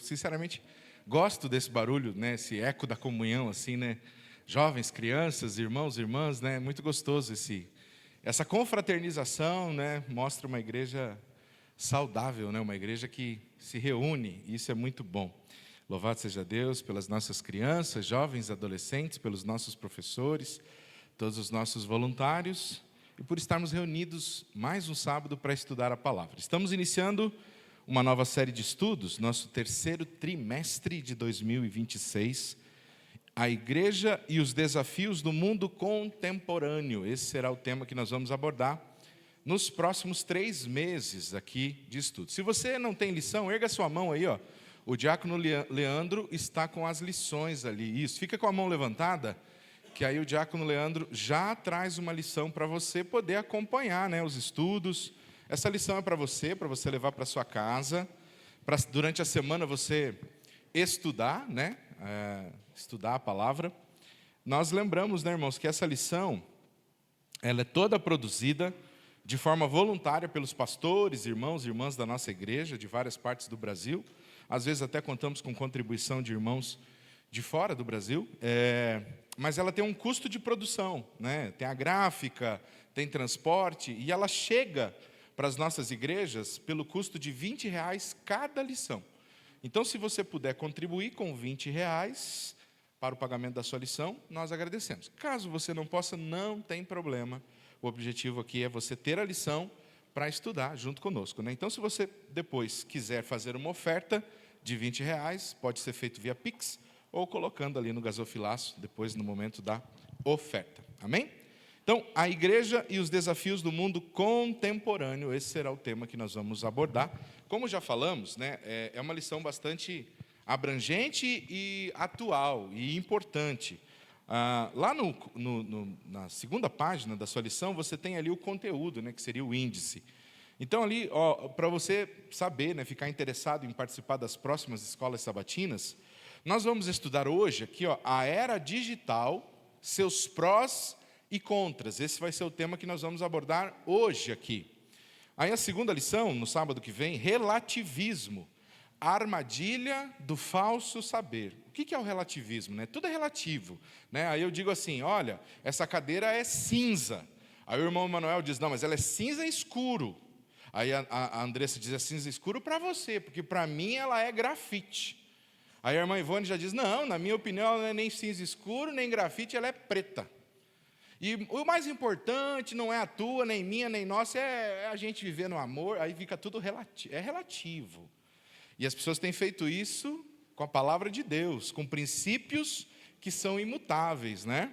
sinceramente, gosto desse barulho, né? Esse eco da comunhão, assim, né? Jovens, crianças, irmãos, irmãs, né? Muito gostoso essa confraternização, né? Mostra uma igreja saudável, né? Uma igreja que se reúne, e isso é muito bom. Louvado seja Deus pelas nossas crianças, jovens, adolescentes, pelos nossos professores, todos os nossos voluntários, e por estarmos reunidos mais um sábado para estudar a palavra. Estamos iniciando uma nova série de estudos, nosso terceiro trimestre de 2026, a igreja e os desafios do mundo contemporâneo. Esse será o tema que nós vamos abordar nos próximos 3 meses aqui de estudo. Se você não tem lição, erga sua mão aí, ó. O diácono Leandro está com as lições ali. Isso, fica com a mão levantada, que aí o diácono Leandro já traz uma lição para você poder acompanhar, né, os estudos. Essa lição é para você levar para sua casa, para durante a semana você estudar, né, estudar a palavra. Nós lembramos, né, irmãos, que essa lição, ela é toda produzida de forma voluntária pelos pastores, irmãos e irmãs da nossa igreja, de várias partes do Brasil. Às vezes até contamos com contribuição de irmãos de fora do Brasil, mas ela tem um custo de produção, né? Tem a gráfica, tem transporte, e ela chega para as nossas igrejas pelo custo de R$20 cada lição. Então, se você puder contribuir com R$20 para o pagamento da sua lição, nós agradecemos. Caso você não possa, não tem problema. O objetivo aqui é você ter a lição para estudar junto conosco, né? Então, se você depois quiser fazer uma oferta de R$20, pode ser feito via Pix ou colocando ali no gasofilaço, depois no momento da oferta. Amém? Então, a igreja e os desafios do mundo contemporâneo, esse será o tema que nós vamos abordar. Como já falamos, né, é uma lição bastante abrangente e atual e importante. Lá na segunda página da sua lição, você tem ali o conteúdo, né, que seria o índice. Então, ali, para você saber, né, ficar interessado em participar das próximas escolas sabatinas, nós vamos estudar hoje aqui, a era digital, seus prós e contras. Esse vai ser o tema que nós vamos abordar hoje aqui. Aí a segunda lição, no sábado que vem, relativismo, a armadilha do falso saber. O que é o relativismo, né? Tudo é relativo, né? Aí eu digo assim, olha, essa cadeira é cinza. Aí o irmão Manuel diz, não, mas ela é cinza escuro. Aí a Andressa diz, é cinza escuro para você, porque para mim ela é grafite. Aí a irmã Ivone já diz, não, na minha opinião ela não é nem cinza escuro, nem grafite, ela é preta. E o mais importante não é a tua, nem minha, nem nossa, é a gente viver no amor, aí fica tudo relativo. E as pessoas têm feito isso com a palavra de Deus, com princípios que são imutáveis, né?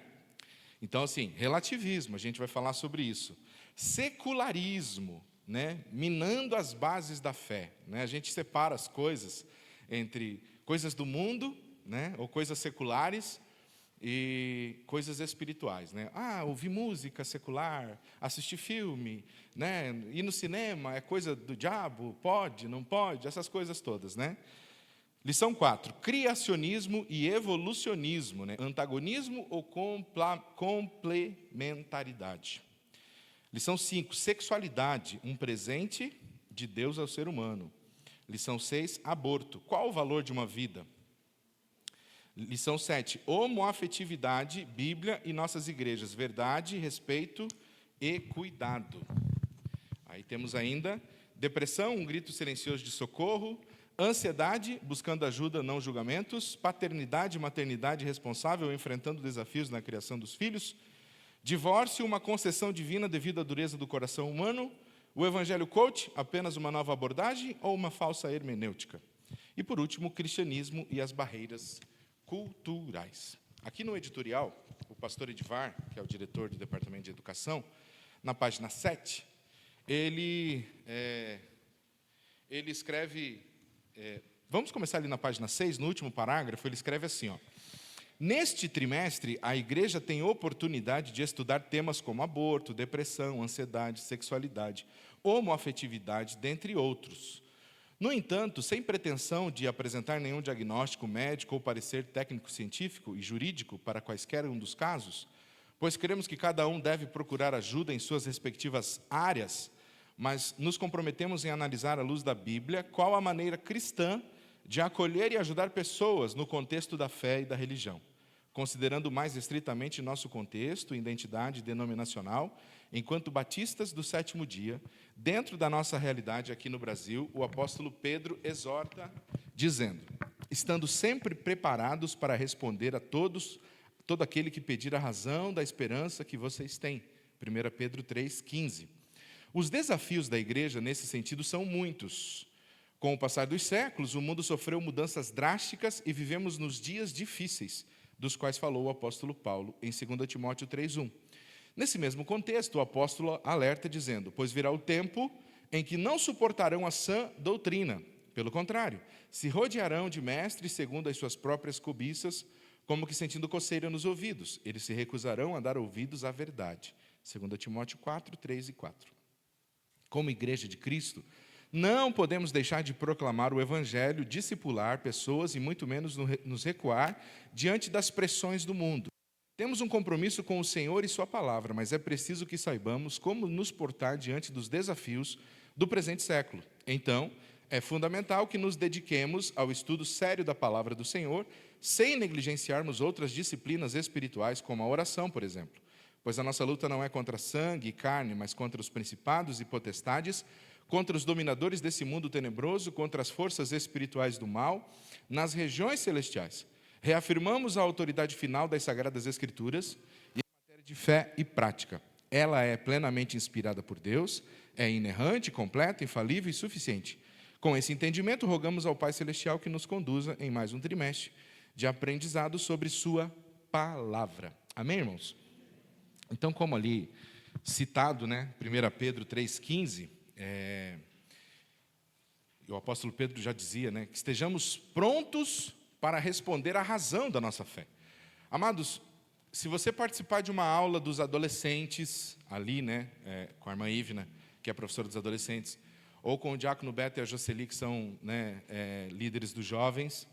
Então, assim, relativismo, a gente vai falar sobre isso. Secularismo, né? Minando as bases da fé, né? A gente separa as coisas entre coisas do mundo, né? Ou coisas seculares, e coisas espirituais, né? Ouvir música secular, assistir filme, né? Ir no cinema é coisa do diabo, pode, não pode, essas coisas todas, né? Lição 4, criacionismo e evolucionismo, né? Antagonismo ou complementaridade. Lição 5, sexualidade, um presente de Deus ao ser humano. Lição 6, aborto, qual o valor de uma vida? Lição 7, homoafetividade, Bíblia e nossas igrejas, verdade, respeito e cuidado. Aí temos ainda depressão, um grito silencioso de socorro, ansiedade, buscando ajuda, não julgamentos, paternidade, maternidade responsável, enfrentando desafios na criação dos filhos, divórcio, uma concessão divina devido à dureza do coração humano, o evangelho coach, apenas uma nova abordagem ou uma falsa hermenêutica. E por último, o cristianismo e as barreiras culturais. Aqui no editorial, o pastor Edivar, que é o diretor do Departamento de Educação, na página 7, ele escreve, vamos começar ali na página 6, no último parágrafo, ele escreve assim, neste trimestre, a igreja tem oportunidade de estudar temas como aborto, depressão, ansiedade, sexualidade, homoafetividade, dentre outros. No entanto, sem pretensão de apresentar nenhum diagnóstico médico ou parecer técnico-científico e jurídico para quaisquer um dos casos, pois queremos que cada um deve procurar ajuda em suas respectivas áreas, mas nos comprometemos em analisar à luz da Bíblia qual a maneira cristã de acolher e ajudar pessoas no contexto da fé e da religião, considerando mais estritamente nosso contexto e identidade denominacional, enquanto batistas do sétimo dia, dentro da nossa realidade aqui no Brasil, o apóstolo Pedro exorta, dizendo: estando sempre preparados para responder a todo aquele que pedir a razão da esperança que vocês têm. 1 Pedro 3,15. Os desafios da igreja nesse sentido são muitos. Com o passar dos séculos, o mundo sofreu mudanças drásticas e vivemos nos dias difíceis, dos quais falou o apóstolo Paulo em 2 Timóteo 3,1. Nesse mesmo contexto, o apóstolo alerta dizendo: pois virá o tempo em que não suportarão a sã doutrina. Pelo contrário, se rodearão de mestres segundo as suas próprias cobiças, como que sentindo coceira nos ouvidos. Eles se recusarão a dar ouvidos à verdade. 2 Timóteo 4, 3 e 4. Como igreja de Cristo, não podemos deixar de proclamar o Evangelho, discipular pessoas e muito menos nos recuar diante das pressões do mundo. Temos um compromisso com o Senhor e sua palavra, mas é preciso que saibamos como nos portar diante dos desafios do presente século. Então, é fundamental que nos dediquemos ao estudo sério da palavra do Senhor, sem negligenciarmos outras disciplinas espirituais, como a oração, por exemplo. Pois a nossa luta não é contra sangue e carne, mas contra os principados e potestades, contra os dominadores desse mundo tenebroso, contra as forças espirituais do mal, nas regiões celestiais. Reafirmamos a autoridade final das Sagradas Escrituras e a matéria de fé e prática. Ela é plenamente inspirada por Deus, é inerrante, completa, infalível e suficiente. Com esse entendimento, rogamos ao Pai Celestial que nos conduza em mais um trimestre de aprendizado sobre sua palavra. Amém, irmãos? Então, como ali citado, 1 Pedro 3,15, o apóstolo Pedro já dizia, que estejamos prontos para responder à razão da nossa fé. Amados, se você participar de uma aula dos adolescentes, ali, com a irmã Ivna, que é professora dos adolescentes, ou com o diácono Beto e a Jocely, que são líderes dos jovens,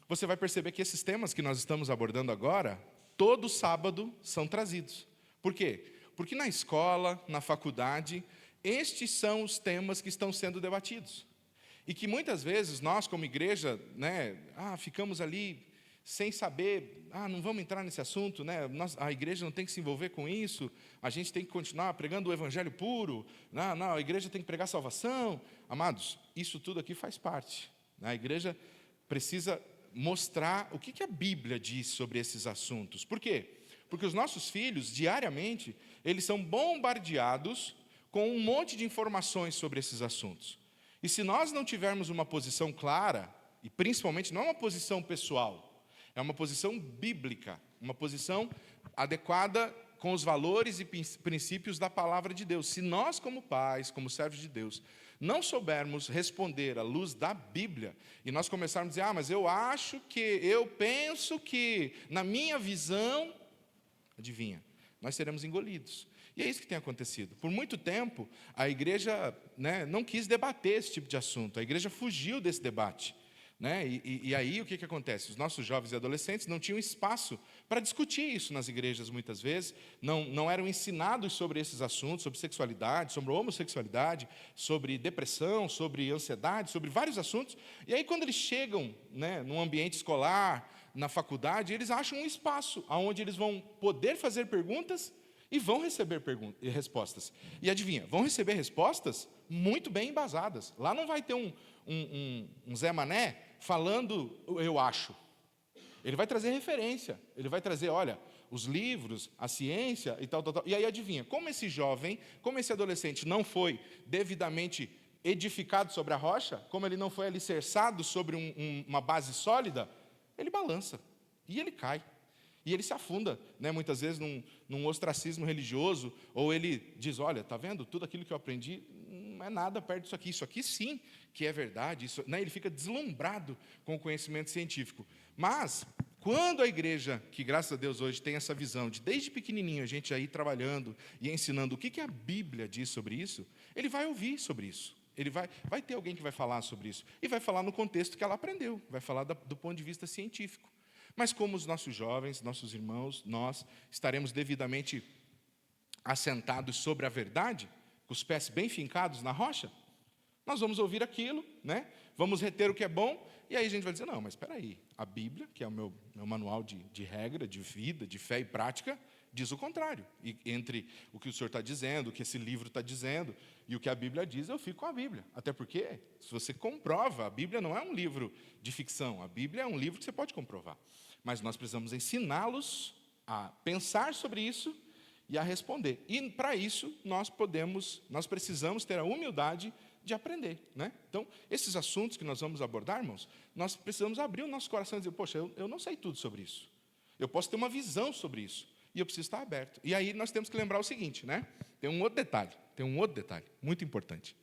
você vai perceber que esses temas que nós estamos abordando agora, todo sábado são trazidos. Por quê? Porque na escola, na faculdade, estes são os temas que estão sendo debatidos. E que muitas vezes nós, como igreja, ficamos ali sem saber, não vamos entrar nesse assunto, a igreja não tem que se envolver com isso, a gente tem que continuar pregando o evangelho puro, não, a igreja tem que pregar salvação. Amados, isso tudo aqui faz parte. A igreja precisa mostrar o que a Bíblia diz sobre esses assuntos. Por quê? Porque os nossos filhos, diariamente, eles são bombardeados com um monte de informações sobre esses assuntos. E se nós não tivermos uma posição clara, e principalmente não é uma posição pessoal, é uma posição bíblica, uma posição adequada com os valores e princípios da palavra de Deus. Se nós, como pais, como servos de Deus, não soubermos responder à luz da Bíblia, e nós começarmos a dizer, mas eu penso que, na minha visão, adivinha, nós seremos engolidos. E é isso que tem acontecido. Por muito tempo, a igreja não quis debater esse tipo de assunto, a igreja fugiu desse debate. E aí o que acontece? Os nossos jovens e adolescentes não tinham espaço para discutir isso nas igrejas muitas vezes, não eram ensinados sobre esses assuntos, sobre sexualidade, sobre homossexualidade, sobre depressão, sobre ansiedade, sobre vários assuntos. E aí quando eles chegam num ambiente escolar, na faculdade, eles acham um espaço onde eles vão poder fazer perguntas e vão receber respostas. E adivinha, vão receber respostas muito bem embasadas. Lá não vai ter um Zé Mané falando, eu acho. Ele vai trazer referência, ele vai trazer, olha, os livros, a ciência e tal. E aí adivinha, como esse jovem, como esse adolescente não foi devidamente edificado sobre a rocha, como ele não foi alicerçado sobre uma base sólida, ele balança, e ele cai, e ele se afunda, muitas vezes num ostracismo religioso, ou ele diz, olha, está vendo, tudo aquilo que eu aprendi não é nada perto disso aqui sim que é verdade, ele fica deslumbrado com o conhecimento científico. Mas, quando a igreja, que graças a Deus hoje tem essa visão de desde pequenininho a gente aí trabalhando e ensinando o que a Bíblia diz sobre isso, ele vai ouvir sobre isso. Ele vai ter alguém que vai falar sobre isso. E vai falar no contexto que ela aprendeu. Vai falar do ponto de vista científico. Mas como os nossos jovens, nossos irmãos, nós estaremos devidamente assentados sobre a verdade, com os pés bem fincados na rocha, nós vamos ouvir aquilo, vamos reter o que é bom, e aí a gente vai dizer, não, mas espera aí, a Bíblia, que é o meu manual de regra, de vida, de fé e prática, diz o contrário. E entre o que o Senhor está dizendo, o que esse livro está dizendo, e o que a Bíblia diz, eu fico com a Bíblia. Até porque, se você comprova, a Bíblia não é um livro de ficção, a Bíblia é um livro que você pode comprovar. Mas nós precisamos ensiná-los a pensar sobre isso e a responder. E para isso, nós precisamos ter a humildade de aprender, né? Então, esses assuntos que nós vamos abordar, irmãos, nós precisamos abrir o nosso coração e dizer, poxa, eu não sei tudo sobre isso. Eu posso ter uma visão sobre isso. E eu preciso estar aberto. E aí nós temos que lembrar o seguinte, né? Tem um outro detalhe, muito importante.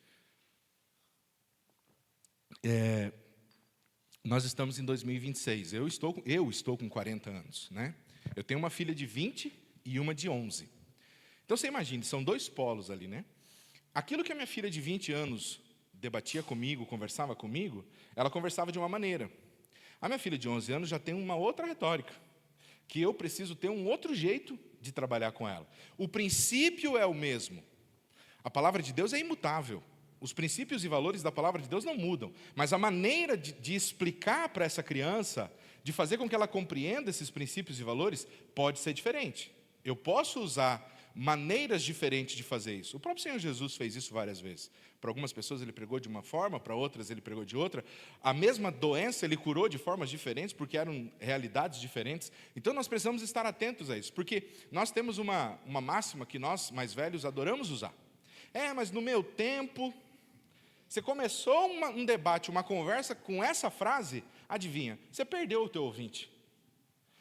Nós estamos em 2026, eu estou com 40 anos, né? Eu tenho uma filha de 20 e uma de 11. Então você imagine, são dois polos ali, né? Aquilo que a minha filha de 20 anos debatia comigo, conversava comigo, ela conversava de uma maneira. A minha filha de 11 anos já tem uma outra retórica, que eu preciso ter um outro jeito de trabalhar com ela. O princípio é o mesmo. A palavra de Deus é imutável. Os princípios e valores da palavra de Deus não mudam. Mas a maneira de explicar para essa criança, de fazer com que ela compreenda esses princípios e valores, pode ser diferente. Eu posso usar maneiras diferentes de fazer isso. O próprio Senhor Jesus fez isso várias vezes. Para algumas pessoas ele pregou de uma forma, para outras ele pregou de outra. A mesma doença ele curou de formas diferentes, porque eram realidades diferentes. Então nós precisamos estar atentos a isso, porque nós temos uma máxima que nós, mais velhos, adoramos usar. Mas no meu tempo, você começou um debate, uma conversa com essa frase, adivinha, você perdeu o teu ouvinte.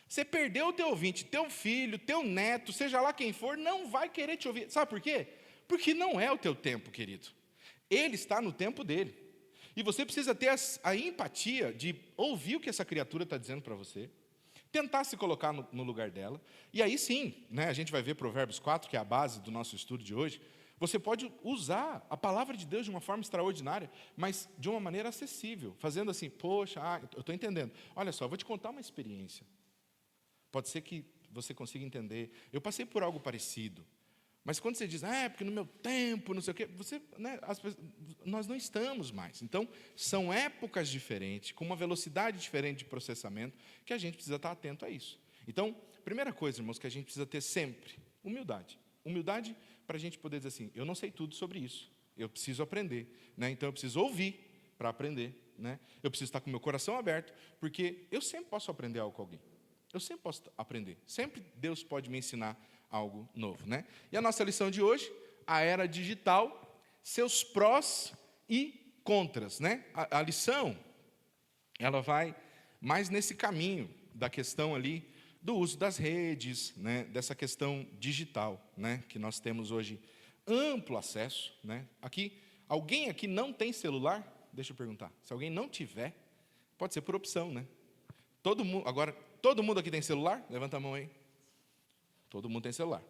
Você perdeu o teu ouvinte, teu filho, teu neto, seja lá quem for, não vai querer te ouvir. Sabe por quê? Porque não é o teu tempo, querido. Ele está no tempo dele. E você precisa ter a empatia de ouvir o que essa criatura está dizendo para você, tentar se colocar no lugar dela. E aí sim, né, a gente vai ver Provérbios 4, que é a base do nosso estudo de hoje. Você pode usar a palavra de Deus de uma forma extraordinária, mas de uma maneira acessível, fazendo assim, poxa, eu estou entendendo. Olha só, eu vou te contar uma experiência. Pode ser que você consiga entender. Eu passei por algo parecido. Mas quando você diz, porque no meu tempo, não sei o quê, nós não estamos mais. Então, são épocas diferentes, com uma velocidade diferente de processamento, que a gente precisa estar atento a isso. Então, primeira coisa, irmãos, que a gente precisa ter sempre, humildade. Humildade para a gente poder dizer assim, eu não sei tudo sobre isso, eu preciso aprender. Né? Então, eu preciso ouvir para aprender. Né? Eu preciso estar com o meu coração aberto, porque eu sempre posso aprender algo com alguém. Eu sempre posso aprender. Sempre Deus pode me ensinar algo novo, né? E a nossa lição de hoje, a era digital, seus prós e contras, né? A lição, ela vai mais nesse caminho da questão ali do uso das redes, né? Dessa questão digital, né? Que nós temos hoje amplo acesso, né? Alguém aqui não tem celular? Deixa eu perguntar. Se alguém não tiver, pode ser por opção, né? Todo mundo aqui tem celular? Levanta a mão aí. Todo mundo tem celular.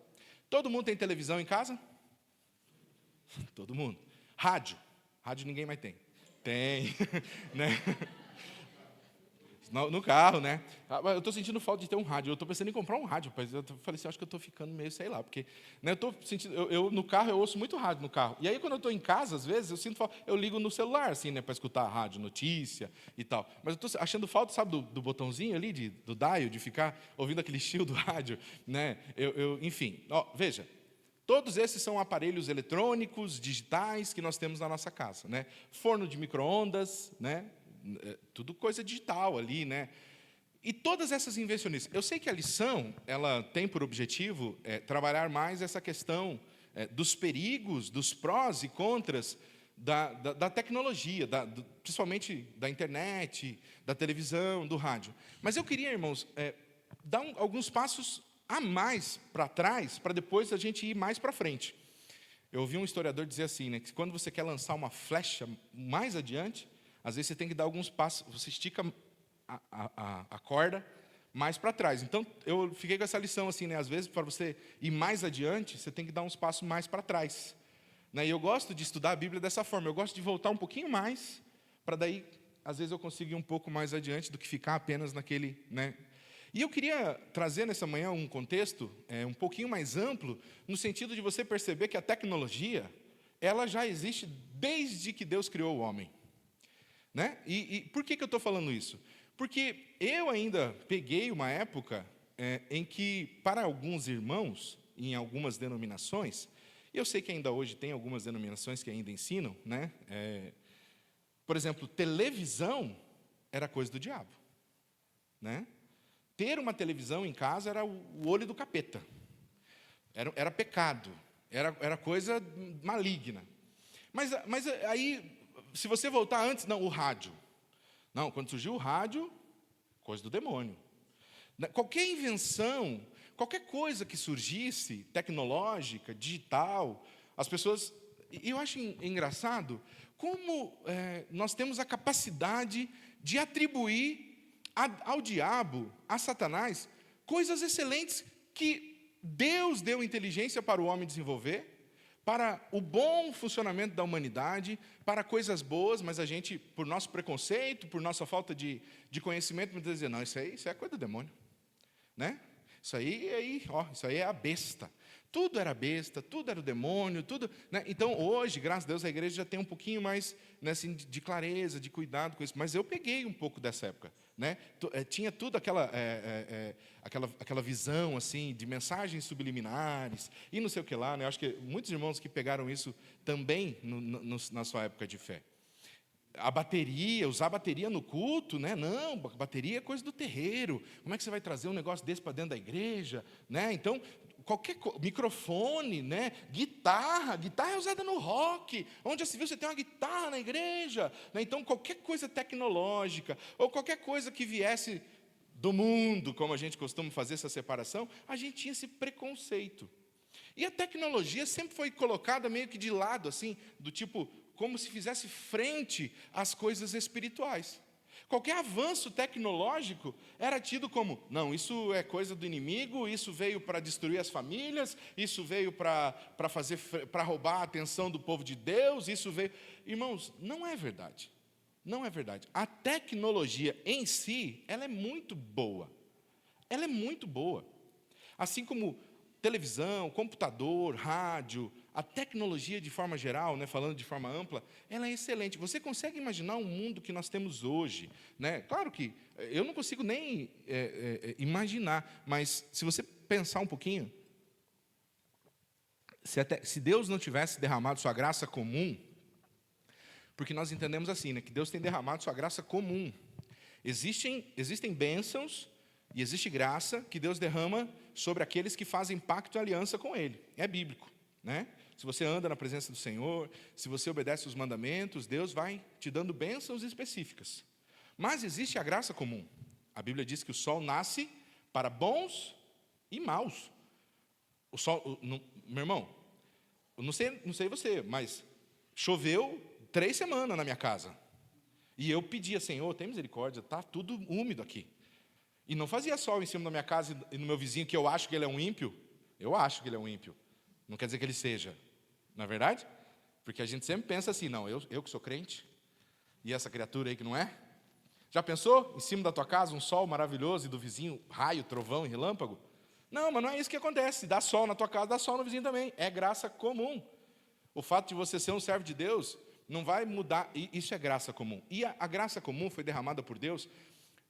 Todo mundo tem televisão em casa? Todo mundo. Rádio. Rádio ninguém mais tem. Tem. Né? No carro, né? Eu estou sentindo falta de ter um rádio. Eu estou pensando em comprar um rádio. Mas eu falei assim, acho que eu estou ficando meio, sei lá. Porque né, eu estou sentindo... no carro, eu ouço muito rádio no carro. E aí, quando eu estou em casa, às vezes, eu sinto falta... Eu ligo no celular, assim, né? Para escutar a rádio, notícia e tal. Mas eu estou achando falta, sabe, do botãozinho ali, do dial, de ficar ouvindo aquele estilo do rádio, né? Enfim, veja. Todos esses são aparelhos eletrônicos, digitais, que nós temos na nossa casa, né? Forno de micro-ondas, né? Tudo coisa digital ali, né? E todas essas invenções. Eu sei que a lição, ela tem por objetivo trabalhar mais essa questão dos perigos, dos prós e contras da tecnologia, principalmente da internet, da televisão, do rádio. Mas eu queria, irmãos, dar alguns passos a mais para trás, para depois a gente ir mais para frente. Eu ouvi um historiador dizer assim, né, que quando você quer lançar uma flecha mais adiante, às vezes você tem que dar alguns passos, você estica a corda mais para trás. Então, eu fiquei com essa lição assim, né? Às vezes, para você ir mais adiante, você tem que dar uns passos mais para trás. Né? E eu gosto de estudar a Bíblia dessa forma. Eu gosto de voltar um pouquinho mais, para daí, às vezes, eu consigo ir um pouco mais adiante do que ficar apenas naquele... Né? E eu queria trazer nessa manhã um contexto um pouquinho mais amplo, no sentido de você perceber que a tecnologia, ela já existe desde que Deus criou o homem. né? E por que eu estou falando isso? Porque eu ainda peguei uma época em que, para alguns irmãos, em algumas denominações, eu sei que ainda hoje tem algumas denominações que ainda ensinam, né? Por exemplo, televisão era coisa do diabo, né? Ter uma televisão em casa era o olho do capeta, era pecado, era coisa maligna. Mas aí, se você voltar antes, não, o rádio. Não, quando surgiu o rádio, coisa do demônio. Qualquer invenção, qualquer coisa que surgisse, tecnológica, digital, as pessoas... E eu acho engraçado como nós temos a capacidade de atribuir ao diabo, a Satanás, coisas excelentes que Deus deu inteligência para o homem desenvolver, para o bom funcionamento da humanidade, para coisas boas, mas a gente, por nosso preconceito, por nossa falta de conhecimento, muitas vezes diz, não, isso é coisa do demônio, né? Isso aí é a besta. Tudo era besta, tudo era o demônio, tudo, né? Então, hoje, graças a Deus, a igreja já tem um pouquinho mais, né, assim, de clareza, de cuidado com isso. Mas eu peguei um pouco dessa época, né? Tinha tudo aquela visão assim de mensagens subliminares e não sei o que lá, né? Eu acho que muitos irmãos que pegaram isso também na sua época de fé. A bateria, usar bateria no culto, né? Não, bateria é coisa do terreiro. Como é que você vai trazer um negócio desse para dentro da igreja, né? Então, microfone, né? Guitarra é usada no rock. Onde já se viu você tem uma guitarra na igreja, né? Então, qualquer coisa tecnológica ou qualquer coisa que viesse do mundo, como a gente costuma fazer essa separação, a gente tinha esse preconceito. E a tecnologia sempre foi colocada meio que de lado, assim, do tipo, como se fizesse frente às coisas espirituais. Qualquer avanço tecnológico era tido como, não, isso é coisa do inimigo, isso veio para destruir as famílias, isso veio para roubar a atenção do povo de Deus, isso veio... Irmãos, não é verdade. Não é verdade. A tecnologia em si, ela é muito boa. Ela é muito boa. Assim como televisão, computador, rádio, a tecnologia de forma geral, né, falando de forma ampla, ela é excelente. Você consegue imaginar o mundo que nós temos hoje, né? Claro que eu não consigo nem imaginar, mas se você pensar um pouquinho, se Deus não tivesse derramado sua graça comum, porque nós entendemos assim, né, que Deus tem derramado sua graça comum. Existem bênçãos e existe graça que Deus derrama sobre aqueles que fazem pacto e aliança com Ele. É bíblico, né? Se você anda na presença do Senhor, se você obedece os mandamentos, Deus vai te dando bênçãos específicas. Mas existe a graça comum. A Bíblia diz que o sol nasce para bons e maus. O sol, meu irmão, eu não sei você, mas choveu 3 semanas na minha casa. E eu pedia, Senhor, tem misericórdia, está tudo úmido aqui. E não fazia sol em cima da minha casa e no meu vizinho, que eu acho que ele é um ímpio. Eu acho que ele é um ímpio. Não quer dizer que ele seja. Não é verdade? Porque a gente sempre pensa assim, não, eu que sou crente, e essa criatura aí que não é? Já pensou em cima da tua casa um sol maravilhoso e do vizinho raio, trovão e relâmpago? Não, mas não é isso que acontece. Dá sol na tua casa, dá sol no vizinho também. É graça comum. O fato de você ser um servo de Deus não vai mudar, isso é graça comum. E a graça comum foi derramada por Deus,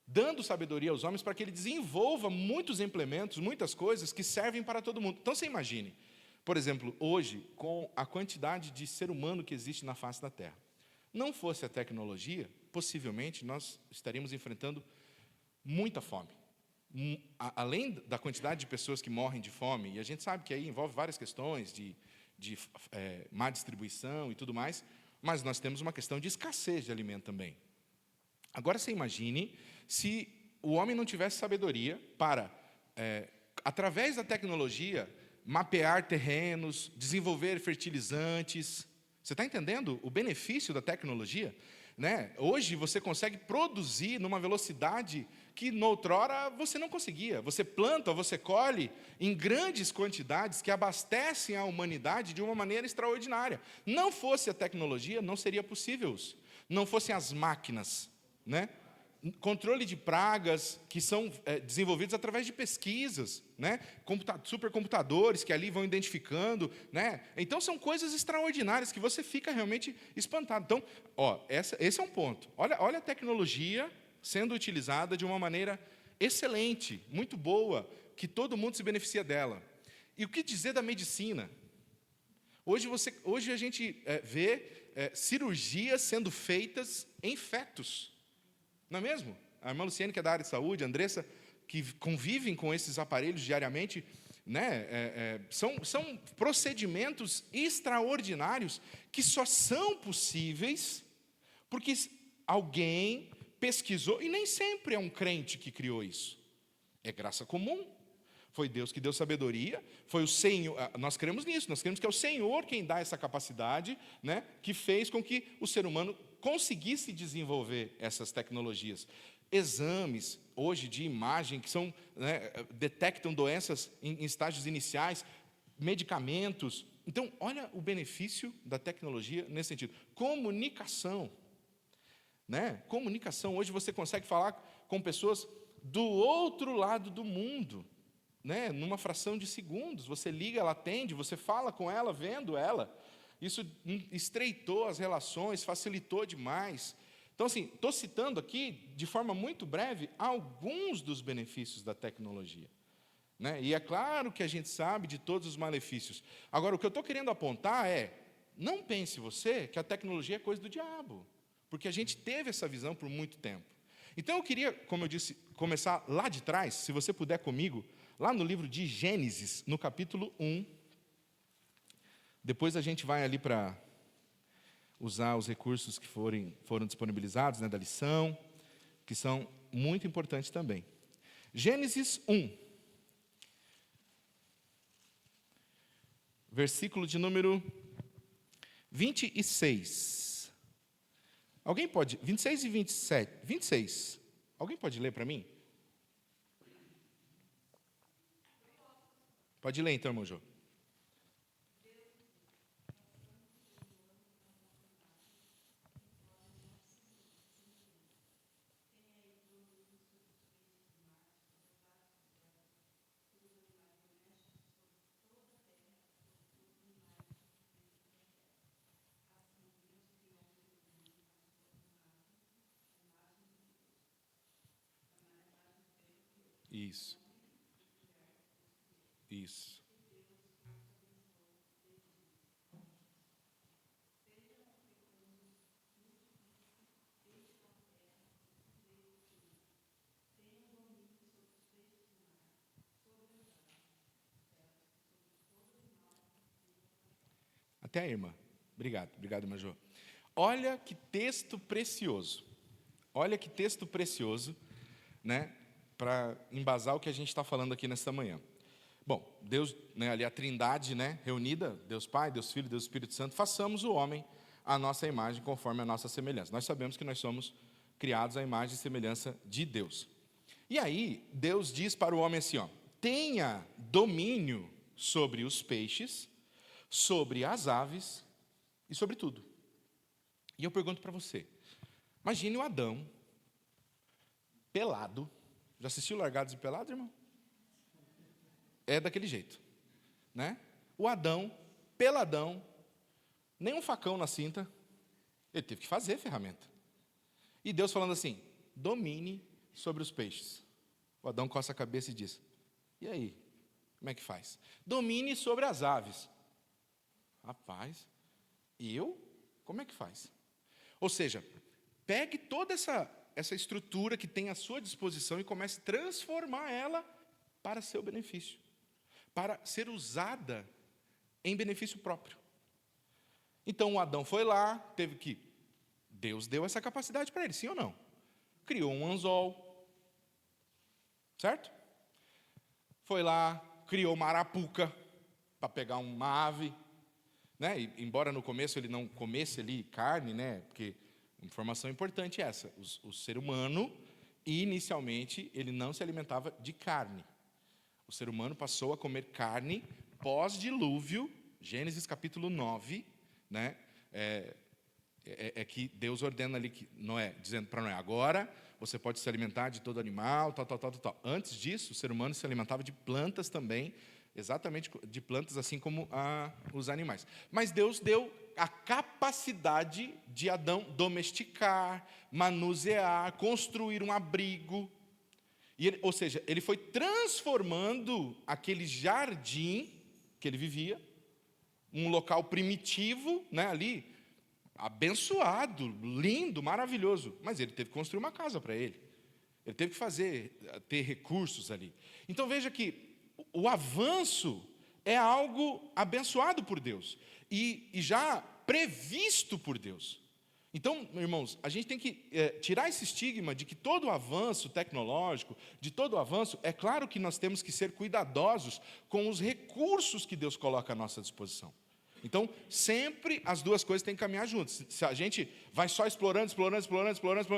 dando sabedoria aos homens para que ele desenvolva muitos implementos, muitas coisas que servem para todo mundo. Então você imagine, por exemplo, hoje, com a quantidade de ser humano que existe na face da Terra. Não fosse a tecnologia, possivelmente nós estaríamos enfrentando muita fome. Além da quantidade de pessoas que morrem de fome, e a gente sabe que aí envolve várias questões de má distribuição e tudo mais, mas nós temos uma questão de escassez de alimento também. Agora você imagine se o homem não tivesse sabedoria para, através da tecnologia, mapear terrenos, desenvolver fertilizantes. Você está entendendo o benefício da tecnologia? Né? Hoje você consegue produzir numa velocidade que noutrora você não conseguia. Você planta, você colhe em grandes quantidades que abastecem a humanidade de uma maneira extraordinária. Não fosse a tecnologia, não seria possível isso. Não fossem as máquinas, né? controle de pragas que são desenvolvidos através de pesquisas, né? Supercomputadores que ali vão identificando, né? Então são coisas extraordinárias que você fica realmente espantado. Então, esse é um ponto. Olha a tecnologia sendo utilizada de uma maneira excelente, muito boa, que todo mundo se beneficia dela. E o que dizer da medicina? Hoje a gente vê cirurgias sendo feitas em fetos. Não é mesmo? A irmã Luciene, que é da área de saúde, a Andressa, que convivem com esses aparelhos diariamente, né? São procedimentos extraordinários que só são possíveis porque alguém pesquisou, e nem sempre é um crente que criou isso. É graça comum. Foi Deus que deu sabedoria, foi o Senhor, nós cremos nisso, nós cremos que é o Senhor quem dá essa capacidade, né, que fez com que o ser humano conseguisse desenvolver essas tecnologias. Exames, hoje, de imagem, que são, né, detectam doenças em estágios iniciais, medicamentos. Então, olha o benefício da tecnologia nesse sentido. Comunicação. Né? Comunicação, hoje você consegue falar com pessoas do outro lado do mundo, né? Numa fração de segundos, você liga, ela atende, você fala com ela, vendo ela. Isso estreitou as relações, facilitou demais. Então, assim, estou citando aqui, de forma muito breve, alguns dos benefícios da tecnologia. Né? E é claro que a gente sabe de todos os malefícios. Agora, o que eu estou querendo apontar é, não pense você que a tecnologia é coisa do diabo, porque a gente teve essa visão por muito tempo. Então, eu queria, como eu disse, começar lá de trás, se você puder comigo, lá no livro de Gênesis, no capítulo 1. Depois a gente vai ali para usar os recursos que foram disponibilizados, né, da lição, que são muito importantes também. Gênesis 1, versículo de número 26. Alguém pode, 26 e 27, 26. Alguém pode ler para mim? Pode ler então, irmão Jô. Isso. Isso. Até a irmã. Obrigado, Major. Olha que texto precioso. Olha que texto precioso, né, para embasar o que a gente está falando aqui nesta manhã. Bom, Deus, né, ali a Trindade, né, reunida, Deus Pai, Deus Filho, Deus Espírito Santo, façamos o homem à nossa imagem, conforme a nossa semelhança. Nós sabemos que nós somos criados à imagem e semelhança de Deus. E aí, Deus diz para o homem assim, ó, tenha domínio sobre os peixes, sobre as aves e sobre tudo. E eu pergunto para você, imagine o Adão, pelado. Já assistiu Largados e Pelados, irmão? É daquele jeito, né? O Adão, peladão, nem um facão na cinta, ele teve que fazer ferramenta. E Deus falando assim, domine sobre os peixes. O Adão coça a cabeça e diz, e aí, como é que faz? Domine sobre as aves. Rapaz, eu? Como é que faz? Ou seja, pegue toda essa estrutura que tem à sua disposição e comece a transformar ela para seu benefício, para ser usada em benefício próprio. Então, o Adão foi lá, Deus deu essa capacidade para ele, sim ou não? Criou um anzol, certo? Foi lá, criou uma arapuca, para pegar uma ave, né? E, embora no começo ele não comesse ali carne, né? Porque informação importante é essa, o ser humano, inicialmente, ele não se alimentava de carne. O ser humano passou a comer carne pós-dilúvio, Gênesis capítulo 9, né? é que Deus ordena ali que Noé, dizendo para Noé, agora você pode se alimentar de todo animal, tal. Antes disso, o ser humano se alimentava de plantas também, exatamente de plantas, assim como os animais. Mas Deus deu a capacidade de Adão domesticar, manusear, construir um abrigo. Ou seja, ele foi transformando aquele jardim que ele vivia, um local primitivo, né, ali, abençoado, lindo, maravilhoso. Mas ele teve que construir uma casa para ele. Ele teve que ter recursos ali. Então veja que o avanço é algo abençoado por Deus e já previsto por Deus. Então, irmãos, a gente tem que tirar esse estigma de que todo avanço tecnológico, de todo avanço, é claro que nós temos que ser cuidadosos com os recursos que Deus coloca à nossa disposição. Então, sempre as duas coisas têm que caminhar juntas. Se a gente vai só explorando,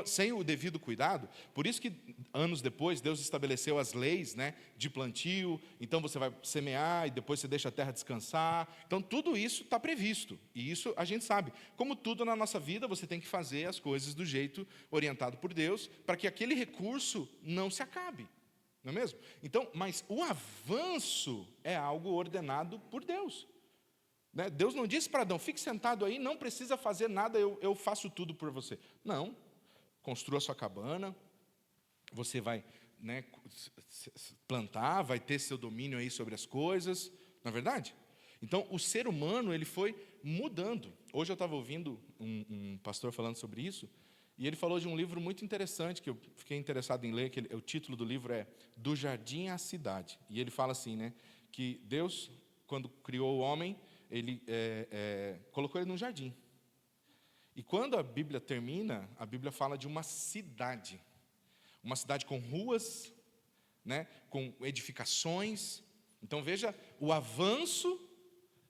sem o devido cuidado, por isso que anos depois Deus estabeleceu as leis, né, de plantio, então você vai semear e depois você deixa a terra descansar. Então, tudo isso está previsto, e isso a gente sabe. Como tudo na nossa vida, você tem que fazer as coisas do jeito orientado por Deus, para que aquele recurso não se acabe, não é mesmo? Então, mas o avanço é algo ordenado por Deus. Deus não disse para Adão, fique sentado aí, não precisa fazer nada, eu faço tudo por você. Não, construa sua cabana, você vai, né, plantar, vai ter seu domínio aí sobre as coisas, não é verdade? Então, o ser humano, ele foi mudando. Hoje eu estava ouvindo um pastor falando sobre isso, e ele falou de um livro muito interessante, que eu fiquei interessado em ler, o título do livro é Do Jardim à Cidade. E ele fala assim, né, que Deus, quando criou o homem, ele colocou ele num jardim. E quando a Bíblia termina, a Bíblia fala de uma cidade com ruas, né, com edificações. Então veja o avanço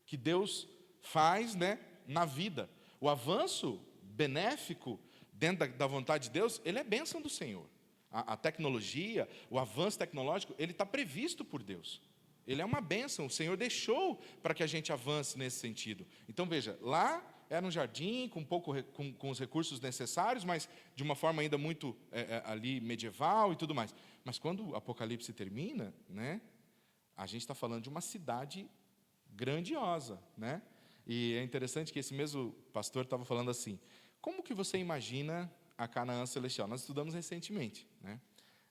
que Deus faz, né, na vida. O avanço benéfico dentro da vontade de Deus, ele é bênção do Senhor. A tecnologia, o avanço tecnológico, ele está previsto por Deus. Ele é uma bênção, o Senhor deixou para que a gente avance nesse sentido. Então veja, lá era um jardim com os recursos necessários, mas de uma forma ainda muito ali medieval e tudo mais. Mas quando o Apocalipse termina, né, a gente está falando de uma cidade grandiosa, né? E é interessante que esse mesmo pastor estava falando assim, como que você imagina a Canaã celestial? Nós estudamos recentemente, né?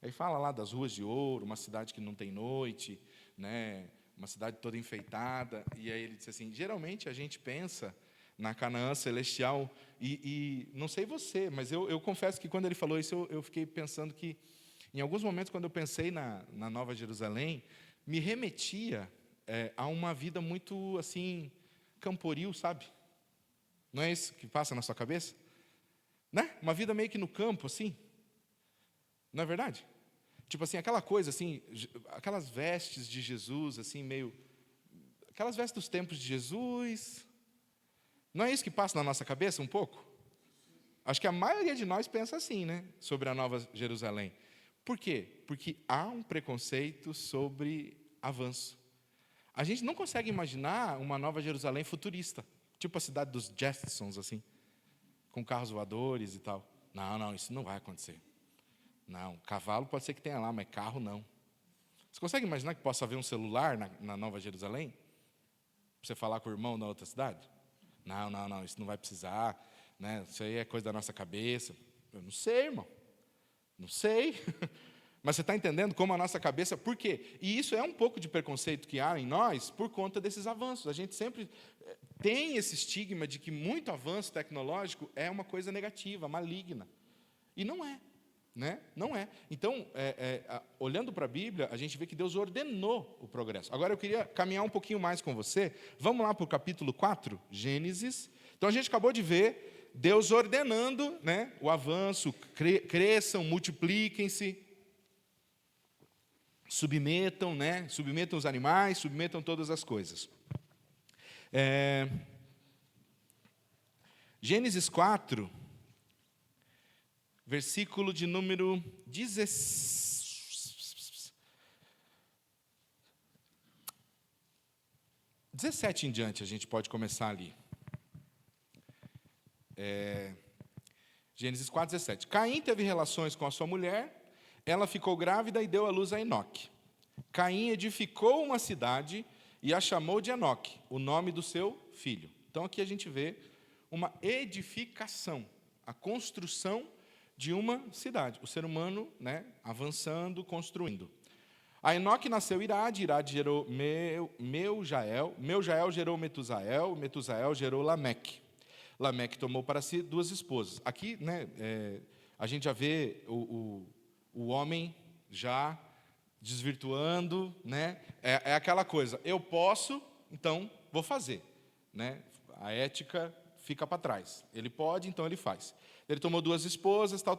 Aí fala lá das ruas de ouro, uma cidade que não tem noite, né, uma cidade toda enfeitada, e aí ele disse assim, geralmente a gente pensa na Canaã celestial, e não sei você, mas eu confesso que quando ele falou isso, eu fiquei pensando que, em alguns momentos, quando eu pensei na Nova Jerusalém, me remetia a uma vida muito, assim, camporil, sabe? Não é isso que passa na sua cabeça? Né? Uma vida meio que no campo, assim, não é verdade? Tipo assim, aquela coisa assim, aquelas vestes de Jesus, assim, meio... Aquelas vestes dos tempos de Jesus. Não é isso que passa na nossa cabeça um pouco? Acho que a maioria de nós pensa assim, né? Sobre a Nova Jerusalém. Por quê? Porque há um preconceito sobre avanço. A gente não consegue imaginar uma Nova Jerusalém futurista. Tipo a cidade dos Jetsons, assim. Com carros voadores e tal. Não, isso não vai acontecer. Não, cavalo pode ser que tenha lá, mas carro não. Você consegue imaginar que possa haver um celular na Nova Jerusalém? Para você falar com o irmão na outra cidade? Não, isso não vai precisar, né? Isso aí é coisa da nossa cabeça. Eu não sei, irmão. Não sei. Mas você está entendendo como a nossa cabeça... Por quê? E isso é um pouco de preconceito que há em nós por conta desses avanços. A gente sempre tem esse estigma de que muito avanço tecnológico é uma coisa negativa, maligna. E não é. Né? Não é. Então, olhando para a Bíblia, a gente vê que Deus ordenou o progresso. Agora eu queria caminhar um pouquinho mais com você. Vamos lá para o capítulo 4, Gênesis. Então a gente acabou de ver Deus ordenando, né, o avanço, cresçam, multipliquem-se, submetam, né, submetam os animais, submetam todas as coisas. Gênesis 4... versículo de número 17 em diante, a gente pode começar ali. Gênesis 4:17. Caim teve relações com a sua mulher, ela ficou grávida e deu à luz a Enoque. Caim edificou uma cidade e a chamou de Enoque, o nome do seu filho. Então aqui a gente vê uma edificação, a construção de uma cidade. O ser humano, né, avançando, construindo. A Enoque nasceu Irade, Irade gerou Meujael, Meujael gerou Metusael, Metusael gerou Lameque. Lameque tomou para si 2 esposas. Aqui, né, a gente já vê o homem já desvirtuando, né? É aquela coisa, eu posso, então vou fazer, né? A ética fica para trás. Ele pode, então ele faz. Ele tomou 2 esposas, tal.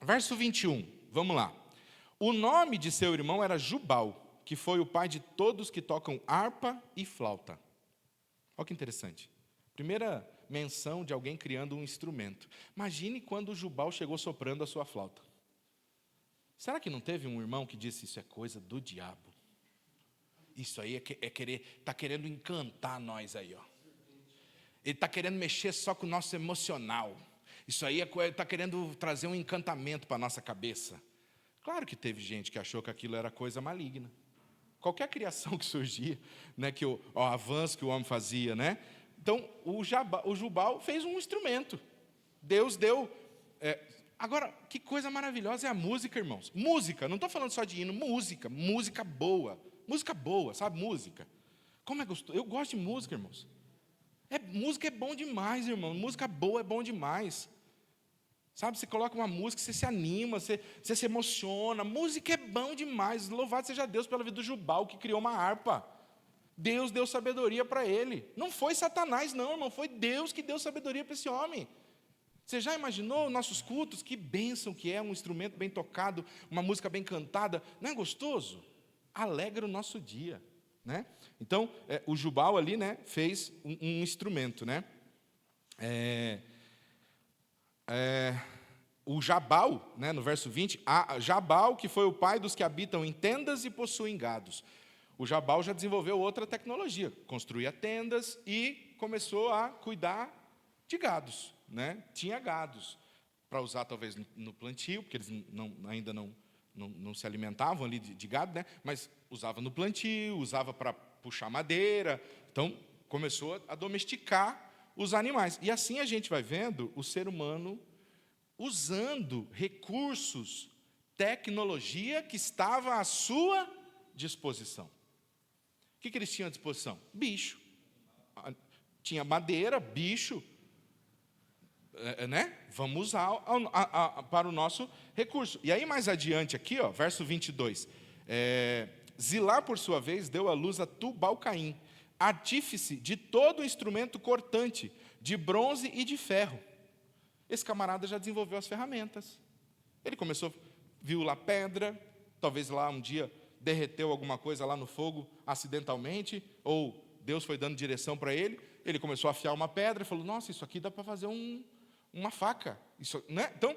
Verso 21, vamos lá. O nome de seu irmão era Jubal, que foi o pai de todos que tocam harpa e flauta. Olha que interessante. Primeira menção de alguém criando um instrumento. Imagine quando o Jubal chegou soprando a sua flauta. Será que não teve um irmão que disse, isso é coisa do diabo? Isso aí está querendo encantar nós aí, ó. Ele está querendo mexer só com o nosso emocional. Isso aí está querendo trazer um encantamento para a nossa cabeça. Claro que teve gente que achou que aquilo era coisa maligna. Qualquer criação que surgia, né, que o avanço que o homem fazia, né? Então, o Jubal fez um instrumento. Deus deu. Agora, que coisa maravilhosa é a música, irmãos. Música, não estou falando só de hino, música boa. Música boa, sabe? Música. Como é gostoso. Eu gosto de música, irmãos. Música é bom demais, irmão. Música boa é bom demais. Sabe, você coloca uma música, você se anima, você se emociona. Música é bom demais. Louvado seja Deus pela vida do Jubal, que criou uma harpa. Deus deu sabedoria para ele. Não foi Satanás, não, irmão. Foi Deus que deu sabedoria para esse homem. Você já imaginou nossos cultos? Que bênção que é um instrumento bem tocado, uma música bem cantada. Não é gostoso? Alegra o nosso dia, né? Então, o Jubal ali, né, fez um instrumento, né? O Jabal, né, no verso 20, Jabal, que foi o pai dos que habitam em tendas e possuem gados. O Jabal já desenvolveu outra tecnologia, construía tendas e começou a cuidar de gados, né? Tinha gados para usar talvez no plantio, porque eles ainda não se alimentavam ali de gado, né? Mas usava no plantio, usava para puxar madeira. Então, começou a domesticar os animais. E assim a gente vai vendo o ser humano usando recursos, tecnologia que estava à sua disposição. O que eles tinham à disposição? Bicho. Tinha madeira, bicho, né? Vamos usar para o nosso recurso. E aí mais adiante aqui, ó, verso 22. Zilá, por sua vez, deu à luz a Tubal-Caim, artífice de todo instrumento cortante, de bronze e de ferro. Esse camarada já desenvolveu as ferramentas. Ele começou, viu lá pedra, talvez lá um dia derreteu alguma coisa lá no fogo acidentalmente, ou Deus foi dando direção para ele, ele começou a afiar uma pedra e falou, nossa, isso aqui dá para fazer uma faca. Isso, né? Então,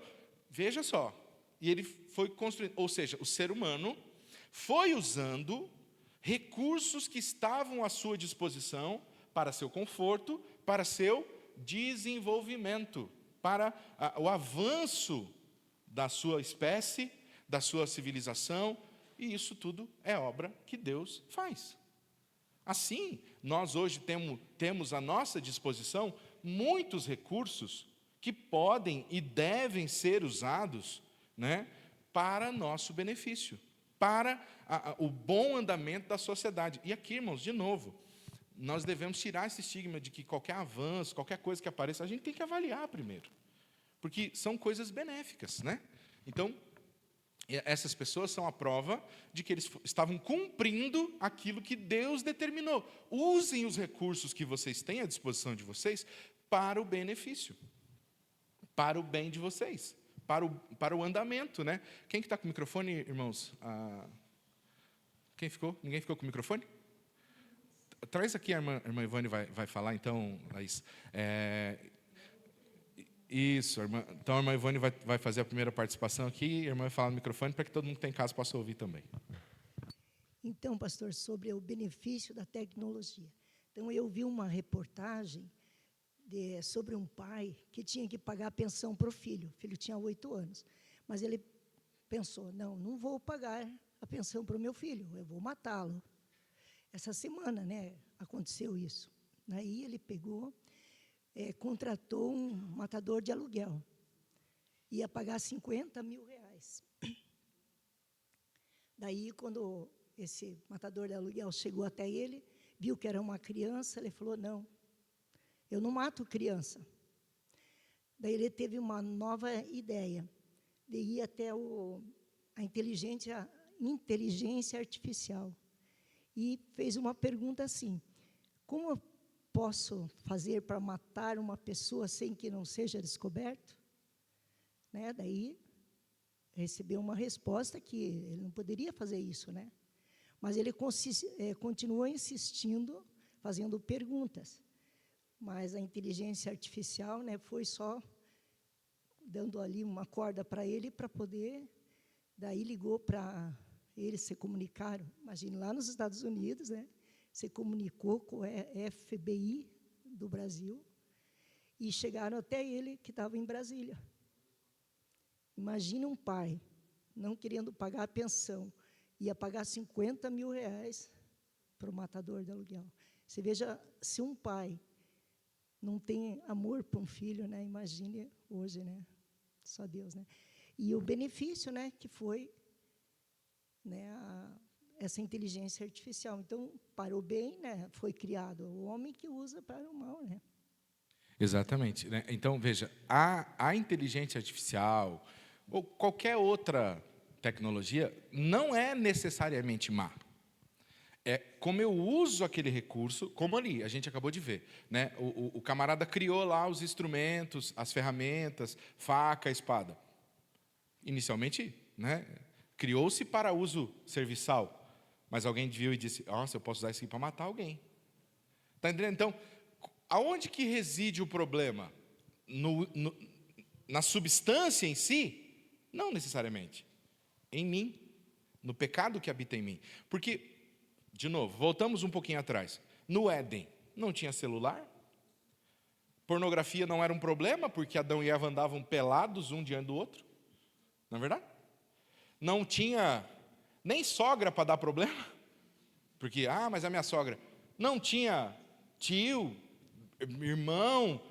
veja só. E ele foi construindo, ou seja, o ser humano foi usando recursos que estavam à sua disposição para seu conforto, para seu desenvolvimento, para o avanço da sua espécie, da sua civilização, e isso tudo é obra que Deus faz. Assim, nós hoje temos à nossa disposição muitos recursos que podem e devem ser usados, né, para nosso benefício, para o bom andamento da sociedade. E aqui, irmãos, de novo, nós devemos tirar esse estigma de que qualquer avanço, qualquer coisa que apareça, a gente tem que avaliar primeiro, porque são coisas benéficas, né? Então, essas pessoas são a prova de que eles estavam cumprindo aquilo que Deus determinou. Usem os recursos que vocês têm à disposição de vocês para o benefício, para o bem de vocês, para o andamento, né? Quem que está com o microfone, irmãos? Quem ficou? Ninguém ficou com o microfone? Traz aqui, a irmã Ivone vai falar, então, Laís. Isso, então a irmã Ivone vai fazer a primeira participação aqui, a irmã vai falar no microfone para que todo mundo que tem em casa possa ouvir também. Então, pastor, sobre o benefício da tecnologia. Então, eu vi uma reportagem sobre um pai que tinha que pagar a pensão para o filho. O filho tinha 8 anos. Mas ele pensou, não vou pagar a pensão para o meu filho, eu vou matá-lo. Essa semana, aconteceu isso. Aí ele pegou, contratou um matador de aluguel. Ia pagar 50 mil reais. Daí, quando esse matador de aluguel chegou até ele, viu que era uma criança, ele falou, não, eu não mato criança. Daí ele teve uma nova ideia, de ir até a inteligência artificial. E fez uma pergunta assim, como eu posso fazer para matar uma pessoa sem que não seja descoberto? Daí recebeu uma resposta que ele não poderia fazer isso, Mas ele continuou insistindo, fazendo perguntas. Mas a inteligência artificial, foi só dando ali uma corda para ele, para poder... Daí ligou para eles, se comunicaram. Imagine, lá nos Estados Unidos, se comunicou com o FBI do Brasil e chegaram até ele, que estava em Brasília. Imagine um pai, não querendo pagar a pensão, ia pagar 50 mil reais para o matador de aluguel. Você veja, se um pai não tem amor para um filho, imagine hoje, só Deus, E o benefício, que foi, essa inteligência artificial. Então, para o bem, foi criado o homem que usa para o mal, Exatamente. Então, veja, a inteligência artificial ou qualquer outra tecnologia não é necessariamente má. É como eu uso aquele recurso, como ali, a gente acabou de ver. O camarada criou lá os instrumentos, as ferramentas, faca, espada. Inicialmente, criou-se para uso serviçal, mas alguém viu e disse, nossa, eu posso usar isso aqui para matar alguém. Está entendendo? Então, aonde que reside o problema? Na substância em si? Não necessariamente. Em mim, no pecado que habita em mim. Porque, de novo, voltamos um pouquinho atrás. No Éden, não tinha celular? Pornografia não era um problema, porque Adão e Eva andavam pelados um diante do outro? Não é verdade? Não tinha nem sogra para dar problema, porque, mas a minha sogra. Não tinha tio, irmão,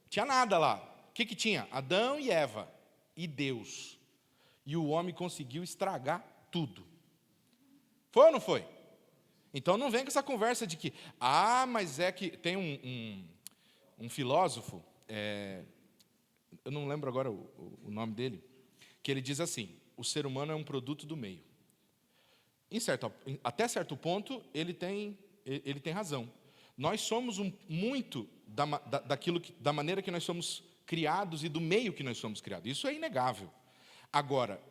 tinha nada lá. O que tinha? Adão e Eva, e Deus. E o homem conseguiu estragar tudo. Foi ou não foi? Então não vem com essa conversa de que, mas é que tem um filósofo, eu não lembro agora o nome dele, que ele diz assim, o ser humano é um produto do meio. Até certo ponto, ele tem razão. Nós somos muito da maneira que nós somos criados e do meio que nós somos criados. Isso é inegável. Agora,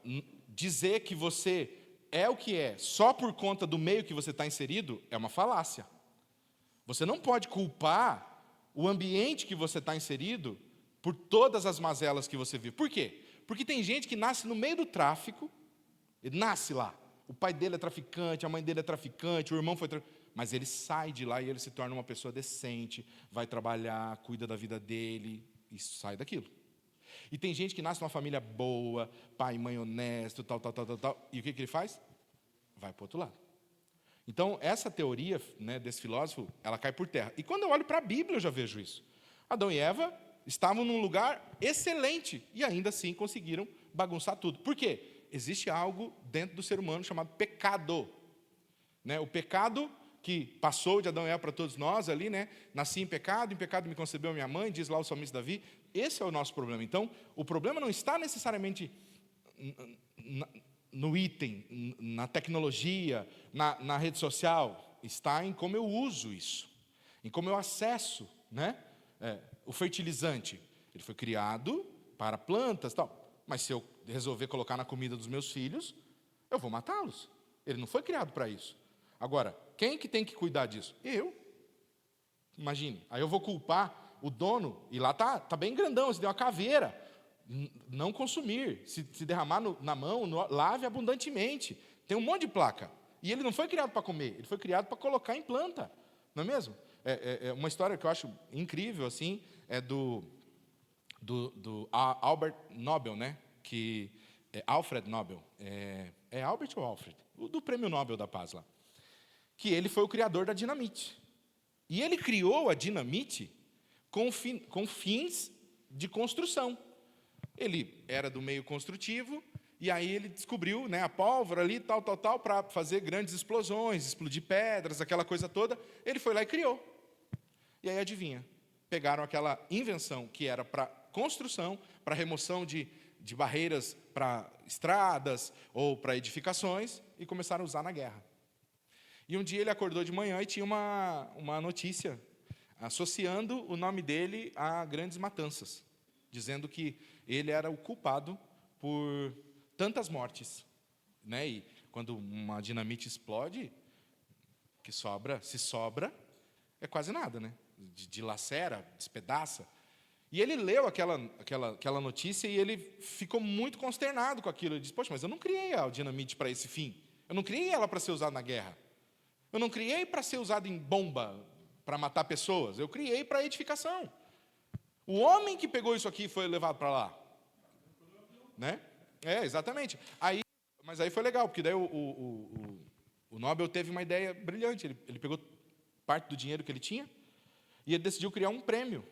dizer que você é o que é só por conta do meio que você está inserido é uma falácia. Você não pode culpar o ambiente que você está inserido por todas as mazelas que você vive. Por quê? Porque tem gente que nasce no meio do tráfico, ele nasce lá. O pai dele é traficante, a mãe dele é traficante, o irmão foi traficante. Mas ele sai de lá e ele se torna uma pessoa decente, vai trabalhar, cuida da vida dele e sai daquilo. E tem gente que nasce numa família boa, pai e mãe honesto, tal. E o que ele faz? Vai para o outro lado. Então, essa teoria desse filósofo, ela cai por terra. E quando eu olho para a Bíblia, eu já vejo isso. Adão e Eva estavam num lugar excelente e ainda assim conseguiram bagunçar tudo. Por quê? Existe algo dentro do ser humano chamado pecado. O pecado que passou de Adão e Eva para todos nós ali, nasci em pecado me concebeu minha mãe, diz lá o salmista Davi. Esse é o nosso problema. Então, o problema não está necessariamente no item, na tecnologia, na rede social, está em como eu uso isso, em como eu acesso, o fertilizante. Ele foi criado para plantas, tal, mas se eu resolver colocar na comida dos meus filhos, eu vou matá-los. Ele não foi criado para isso. Agora, quem que tem que cuidar disso? Eu. Imagine, aí eu vou culpar o dono, e lá tá bem grandão, se deu uma caveira. Não consumir, se derramar na mão, lave abundantemente. Tem um monte de placa. E ele não foi criado para comer, ele foi criado para colocar em planta. Não é mesmo? é uma história que eu acho incrível, assim, é do Albert Nobel, né? Que é Alfred Nobel. É Albert ou Alfred? O do Prêmio Nobel da Paz lá. Que ele foi o criador da dinamite. E ele criou a dinamite com fins de construção. Ele era do meio construtivo, e aí ele descobriu, né, a pólvora ali, tal, para fazer grandes explosões, explodir pedras, aquela coisa toda. Ele foi lá e criou. E aí, adivinha? Pegaram aquela invenção que era para construção, para remoção de barreiras para estradas ou para edificações, e começaram a usar na guerra. E um dia ele acordou de manhã e tinha uma notícia associando o nome dele a grandes matanças, dizendo que ele era o culpado por tantas mortes, né? E quando uma dinamite explode, se sobra, é quase nada, né? Dilacera, despedaça. E ele leu aquela notícia e ele ficou muito consternado com aquilo. Ele disse: poxa, mas eu não criei a dinamite para esse fim. Eu não criei ela para ser usada na guerra. Eu não criei para ser usada em bomba, para matar pessoas. Eu criei para edificação. O homem que pegou isso aqui foi levado para lá. Né? Exatamente. Mas aí foi legal, porque daí o Nobel teve uma ideia brilhante. Ele pegou parte do dinheiro que ele tinha e ele decidiu criar um prêmio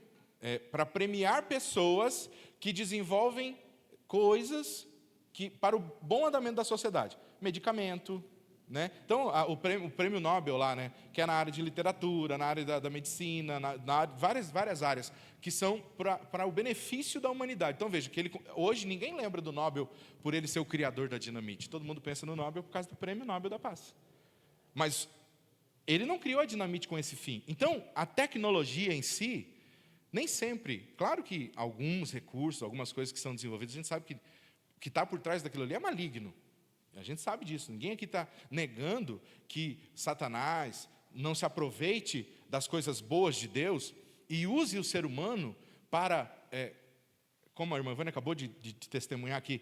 para premiar pessoas que desenvolvem coisas para o bom andamento da sociedade. Medicamento, né? Então, o prêmio Nobel lá, né, que é na área de literatura, na área da medicina, várias áreas, que são para o benefício da humanidade. Então, veja, que hoje ninguém lembra do Nobel por ele ser o criador da dinamite. Todo mundo pensa no Nobel por causa do prêmio Nobel da Paz. Mas ele não criou a dinamite com esse fim. Então, a tecnologia em si, nem sempre, claro que alguns recursos, algumas coisas que são desenvolvidas, a gente sabe que está por trás daquilo ali é maligno. A gente sabe disso. Ninguém aqui está negando que Satanás não se aproveite das coisas boas de Deus e use o ser humano para, como a irmã Vânia acabou de testemunhar aqui,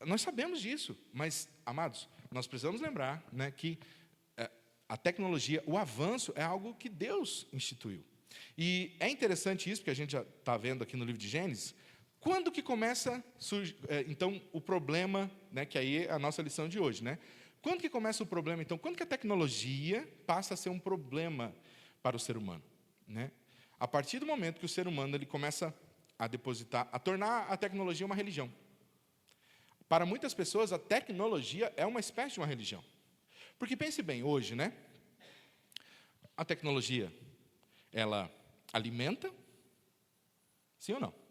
nós sabemos disso, mas, amados, nós precisamos lembrar, né, que a tecnologia, o avanço é algo que Deus instituiu. E é interessante isso, porque a gente já está vendo aqui no livro de Gênesis. Quando que começa, então, o problema, né, que aí é a nossa lição de hoje, né? Quando que começa o problema, então? Quando que a tecnologia passa a ser um problema para o ser humano, né? A partir do momento que o ser humano ele começa a tornar a tecnologia uma religião. Para muitas pessoas, a tecnologia é uma espécie de uma religião. Porque pense bem, hoje, né? A tecnologia, ela alimenta, sim ou não?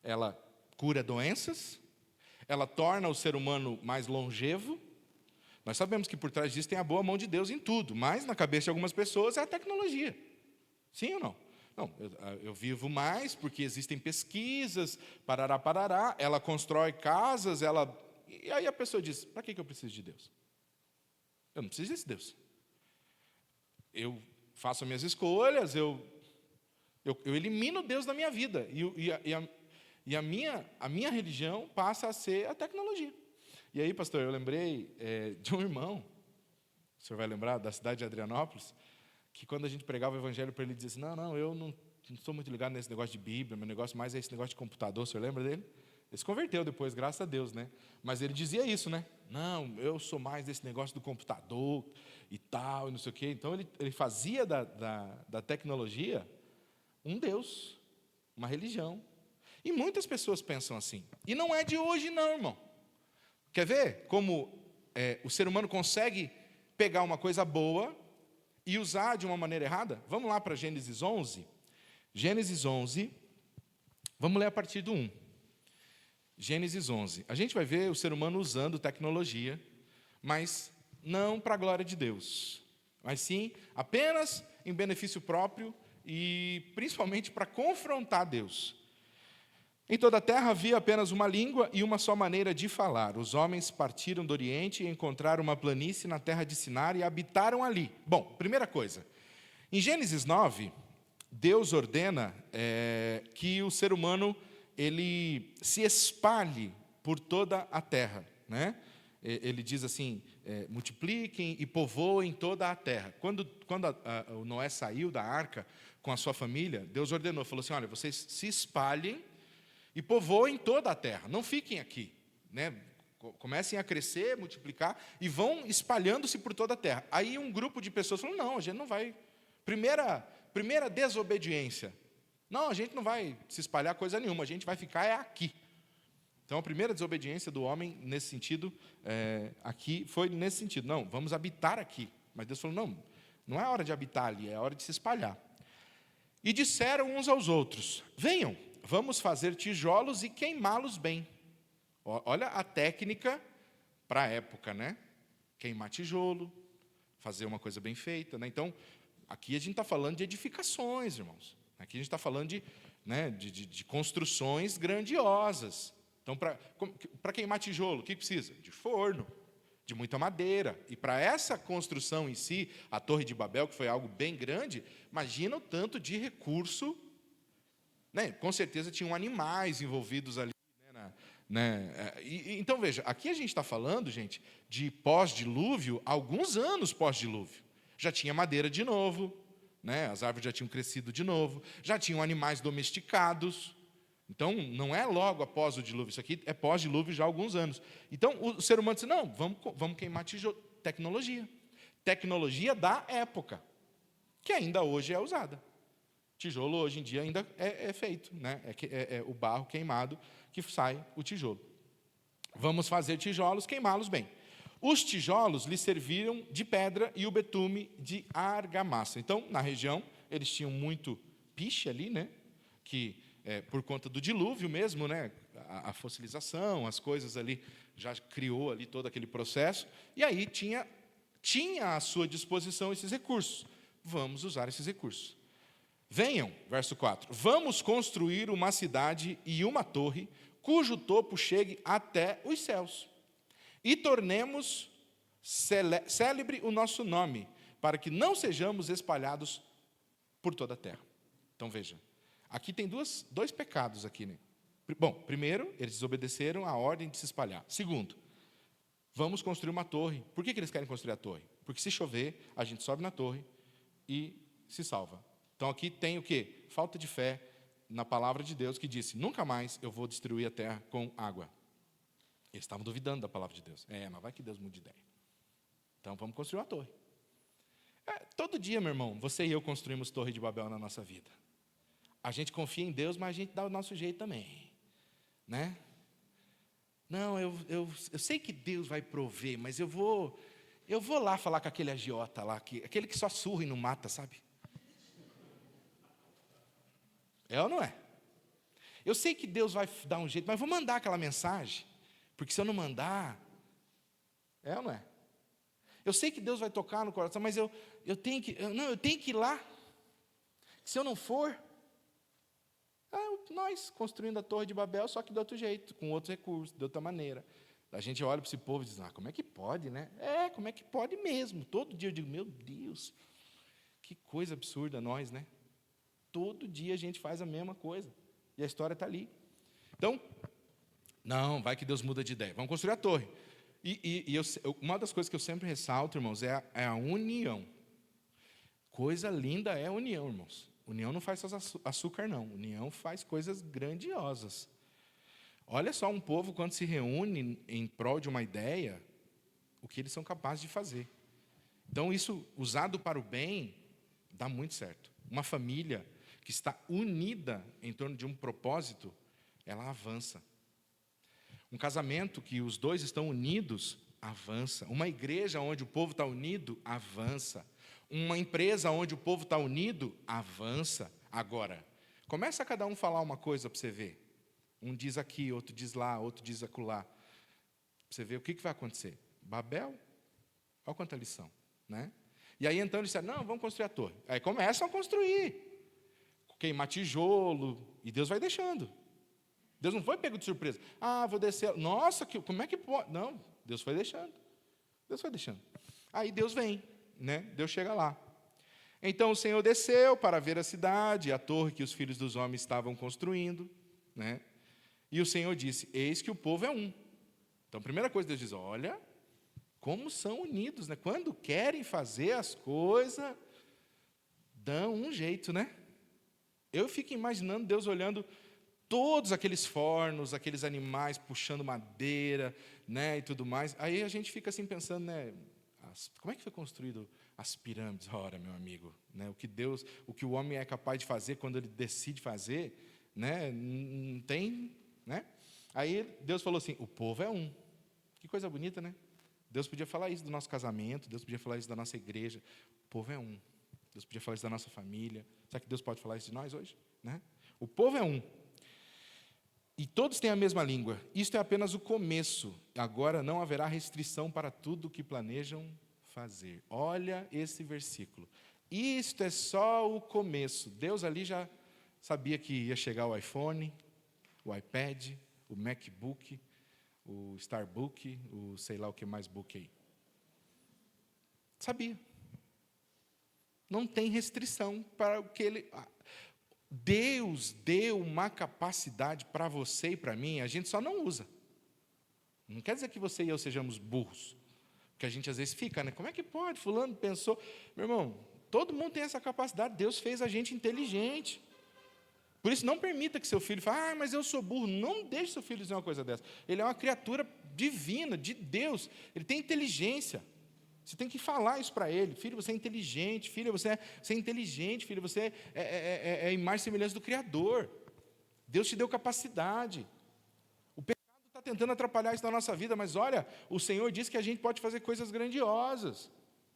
Ela cura doenças, ela torna o ser humano mais longevo. Nós sabemos que por trás disso tem a boa mão de Deus em tudo, mas na cabeça de algumas pessoas é a tecnologia. Sim ou não? Não, eu vivo mais porque existem pesquisas, parará, ela constrói casas, e aí a pessoa diz: para que eu preciso de Deus? Eu não preciso desse Deus. Eu faço as minhas escolhas, eu elimino Deus da minha vida, e a minha religião passa a ser a tecnologia. E aí, pastor, eu lembrei de um irmão, o senhor vai lembrar, da cidade de Adrianópolis, que quando a gente pregava o evangelho para ele, dizia assim: não, eu não estou muito ligado nesse negócio de Bíblia, meu negócio mais é esse negócio de computador. O senhor lembra dele? Ele se converteu depois, graças a Deus, né? Mas ele dizia isso, né? Não, eu sou mais desse negócio do computador e tal, e não sei o quê. Então, ele fazia da tecnologia um Deus, uma religião. E muitas pessoas pensam assim. E não é de hoje, não, irmão. Quer ver como o ser humano consegue pegar uma coisa boa e usar de uma maneira errada? Vamos lá para Gênesis 11. Gênesis 11, vamos ler a partir do 1. Gênesis 11. A gente vai ver o ser humano usando tecnologia, mas não para a glória de Deus, mas sim apenas em benefício próprio e principalmente para confrontar Deus. Em toda a terra havia apenas uma língua e uma só maneira de falar. Os homens partiram do Oriente e encontraram uma planície na terra de Sinar e habitaram ali. Bom, primeira coisa. Em Gênesis 9, Deus ordena que o ser humano ele se espalhe por toda a terra, né? Ele diz assim, multipliquem e povoem toda a terra. Quando o Noé saiu da arca com a sua família, Deus ordenou, falou assim, olha, vocês se espalhem e povoem toda a terra, não fiquem aqui, né? Comecem a crescer, multiplicar, e vão espalhando-se por toda a terra. Aí um grupo de pessoas falou, não, a gente não vai... Primeira desobediência. Não, a gente não vai se espalhar coisa nenhuma, a gente vai ficar aqui. Então, a primeira desobediência do homem, nesse sentido, aqui, foi nesse sentido. Não, vamos habitar aqui. Mas Deus falou, não, não é hora de habitar ali, é hora de se espalhar. E disseram uns aos outros, venham, vamos fazer tijolos e queimá-los bem. Olha a técnica para a época, né? Queimar tijolo, fazer uma coisa bem feita, né? Então, aqui a gente está falando de edificações, irmãos. Aqui a gente está falando de construções grandiosas. Então, para queimar tijolo, o que precisa? De forno, de muita madeira. E para essa construção em si, a Torre de Babel, que foi algo bem grande, imagina o tanto de recurso. Né? Com certeza tinham animais envolvidos ali. Então, veja, aqui a gente está falando, gente, de pós-dilúvio, alguns anos pós-dilúvio. Já tinha madeira de novo, né? As árvores já tinham crescido de novo, já tinham animais domesticados. Então, não é logo após o dilúvio, isso aqui é pós-dilúvio já há alguns anos. Então, o ser humano disse, não, vamos queimar tijolo. Tecnologia da época, que ainda hoje é usada. Tijolo, hoje em dia, ainda é feito, né? É o barro queimado que sai o tijolo. Vamos fazer tijolos, queimá-los bem. Os tijolos lhes serviram de pedra e o betume de argamassa. Então, na região, eles tinham muito piche ali, né? Que... por conta do dilúvio mesmo, né? A fossilização, as coisas ali, já criou ali todo aquele processo, e aí tinha à sua disposição esses recursos. Vamos usar esses recursos. Venham, verso 4, vamos construir uma cidade e uma torre, cujo topo chegue até os céus, e tornemos célebre o nosso nome, para que não sejamos espalhados por toda a terra. Então, veja, aqui tem dois pecados aqui, né? Bom, primeiro, eles desobedeceram a ordem de se espalhar. Segundo, vamos construir uma torre. Por que eles querem construir a torre? Porque se chover, a gente sobe na torre e se salva. Então aqui tem o quê? Falta de fé na palavra de Deus, que disse, nunca mais eu vou destruir a terra com água. Eles estavam duvidando da palavra de Deus. Mas vai que Deus mude de ideia. Então vamos construir uma torre. Todo dia, meu irmão, você e eu construímos torre de Babel na nossa vida. A gente confia em Deus, mas a gente dá o nosso jeito também, né? Não, eu sei que Deus vai prover, mas eu vou lá falar com aquele agiota lá, aquele que só surra e não mata, sabe? É ou não é? Eu sei que Deus vai dar um jeito, mas vou mandar aquela mensagem, porque se eu não mandar, é ou não é? Eu sei que Deus vai tocar no coração, mas eu tenho que ir lá. Se eu não for, nós construindo a Torre de Babel, só que de outro jeito, com outros recursos, de outra maneira. A gente olha para esse povo e diz, como é que pode, né? Como é que pode mesmo? Todo dia eu digo, meu Deus, que coisa absurda nós, né? Todo dia a gente faz a mesma coisa. E a história está ali. Então, não, vai que Deus muda de ideia. Vamos construir a torre. Uma das coisas que eu sempre ressalto, irmãos, é a união. Coisa linda é a união, irmãos. União não faz só açúcar, não. União faz coisas grandiosas. Olha só um povo, quando se reúne em prol de uma ideia, o que eles são capazes de fazer. Então, isso, usado para o bem, dá muito certo. Uma família que está unida em torno de um propósito, ela avança. Um casamento que os dois estão unidos, avança. Uma igreja onde o povo está unido, avança. Uma empresa onde o povo está unido, avança. Agora, começa a cada um falar uma coisa para você ver. Um diz aqui, outro diz lá, outro diz acolá. Para você ver o que vai acontecer. Babel, olha quanta lição, né? E aí então eles disseram, não, vamos construir a torre. Aí começam a construir. Queimar tijolo, e Deus vai deixando. Deus não foi pego de surpresa. Vou descer. Nossa, como é que pode? Não, Deus foi deixando. Deus foi deixando. Aí Deus vem, né? Deus chega lá. Então o Senhor desceu para ver a cidade, a torre que os filhos dos homens estavam construindo, né? E o Senhor disse, eis que o povo é um. Então, a primeira coisa, Deus diz, olha, como são unidos, né? Quando querem fazer as coisas, dão um jeito, né? Eu fico imaginando Deus olhando todos aqueles fornos, aqueles animais puxando madeira, né, e tudo mais. Aí a gente fica assim pensando, né, como é que foi construído as pirâmides? Ora, meu amigo, né, o que o homem é capaz de fazer quando ele decide fazer, né, não tem, né? Aí Deus falou assim, o povo é um. Que coisa bonita, né? Deus podia falar isso do nosso casamento, Deus podia falar isso da nossa igreja. O povo é um. Deus podia falar isso da nossa família. Será que Deus pode falar isso de nós hoje? Né? O povo é um. E todos têm a mesma língua. Isto é apenas o começo. Agora não haverá restrição para tudo o que planejam fazer. Olha esse versículo. Isto é só o começo. Deus ali já sabia que ia chegar o iPhone, o iPad, o MacBook, o Starbook, o sei lá o que mais book aí. Sabia. Não tem restrição para o que ele... Deus deu uma capacidade para você e para mim, a gente só não usa. Não quer dizer que você e eu sejamos burros. Porque a gente às vezes fica, né? Como é que pode? Fulano pensou. Meu irmão, todo mundo tem essa capacidade. Deus fez a gente inteligente. Por isso, não permita que seu filho fale, mas eu sou burro. Não deixe seu filho dizer uma coisa dessa. Ele é uma criatura divina, de Deus. Ele tem inteligência. Você tem que falar isso para ele. Filho, você é inteligente. Filha, você é inteligente. Filho, você é a imagem e semelhança do Criador. Deus te deu capacidade. O pecado está tentando atrapalhar isso na nossa vida, mas olha, o Senhor diz que a gente pode fazer coisas grandiosas.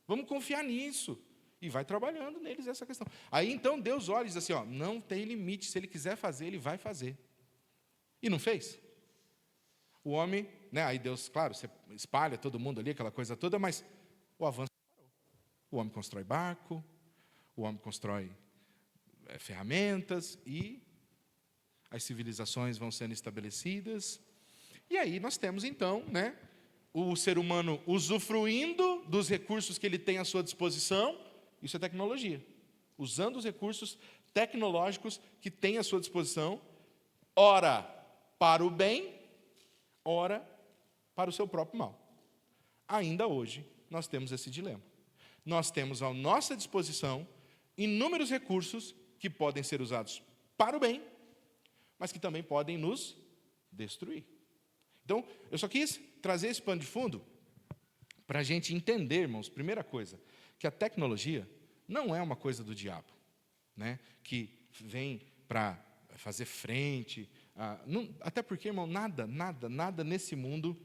Vamos confiar nisso. E vai trabalhando neles essa questão. Aí então Deus olha e diz assim, ó, não tem limite. Se Ele quiser fazer, Ele vai fazer. E não fez? O homem, né, aí Deus, claro, você espalha todo mundo ali, aquela coisa toda, mas o avanço parou. O homem constrói barco, o homem constrói ferramentas e as civilizações vão sendo estabelecidas. E aí nós temos então, né, o ser humano usufruindo dos recursos que ele tem à sua disposição. Isso é tecnologia. Usando os recursos tecnológicos que tem à sua disposição, ora para o bem, ora para o seu próprio mal. Ainda hoje, nós temos esse dilema. Nós temos à nossa disposição inúmeros recursos que podem ser usados para o bem, mas que também podem nos destruir. Então, eu só quis trazer esse pano de fundo para a gente entender, irmãos, primeira coisa, que a tecnologia não é uma coisa do diabo, né? Que vem para fazer frente. Até porque, irmão, nada nesse mundo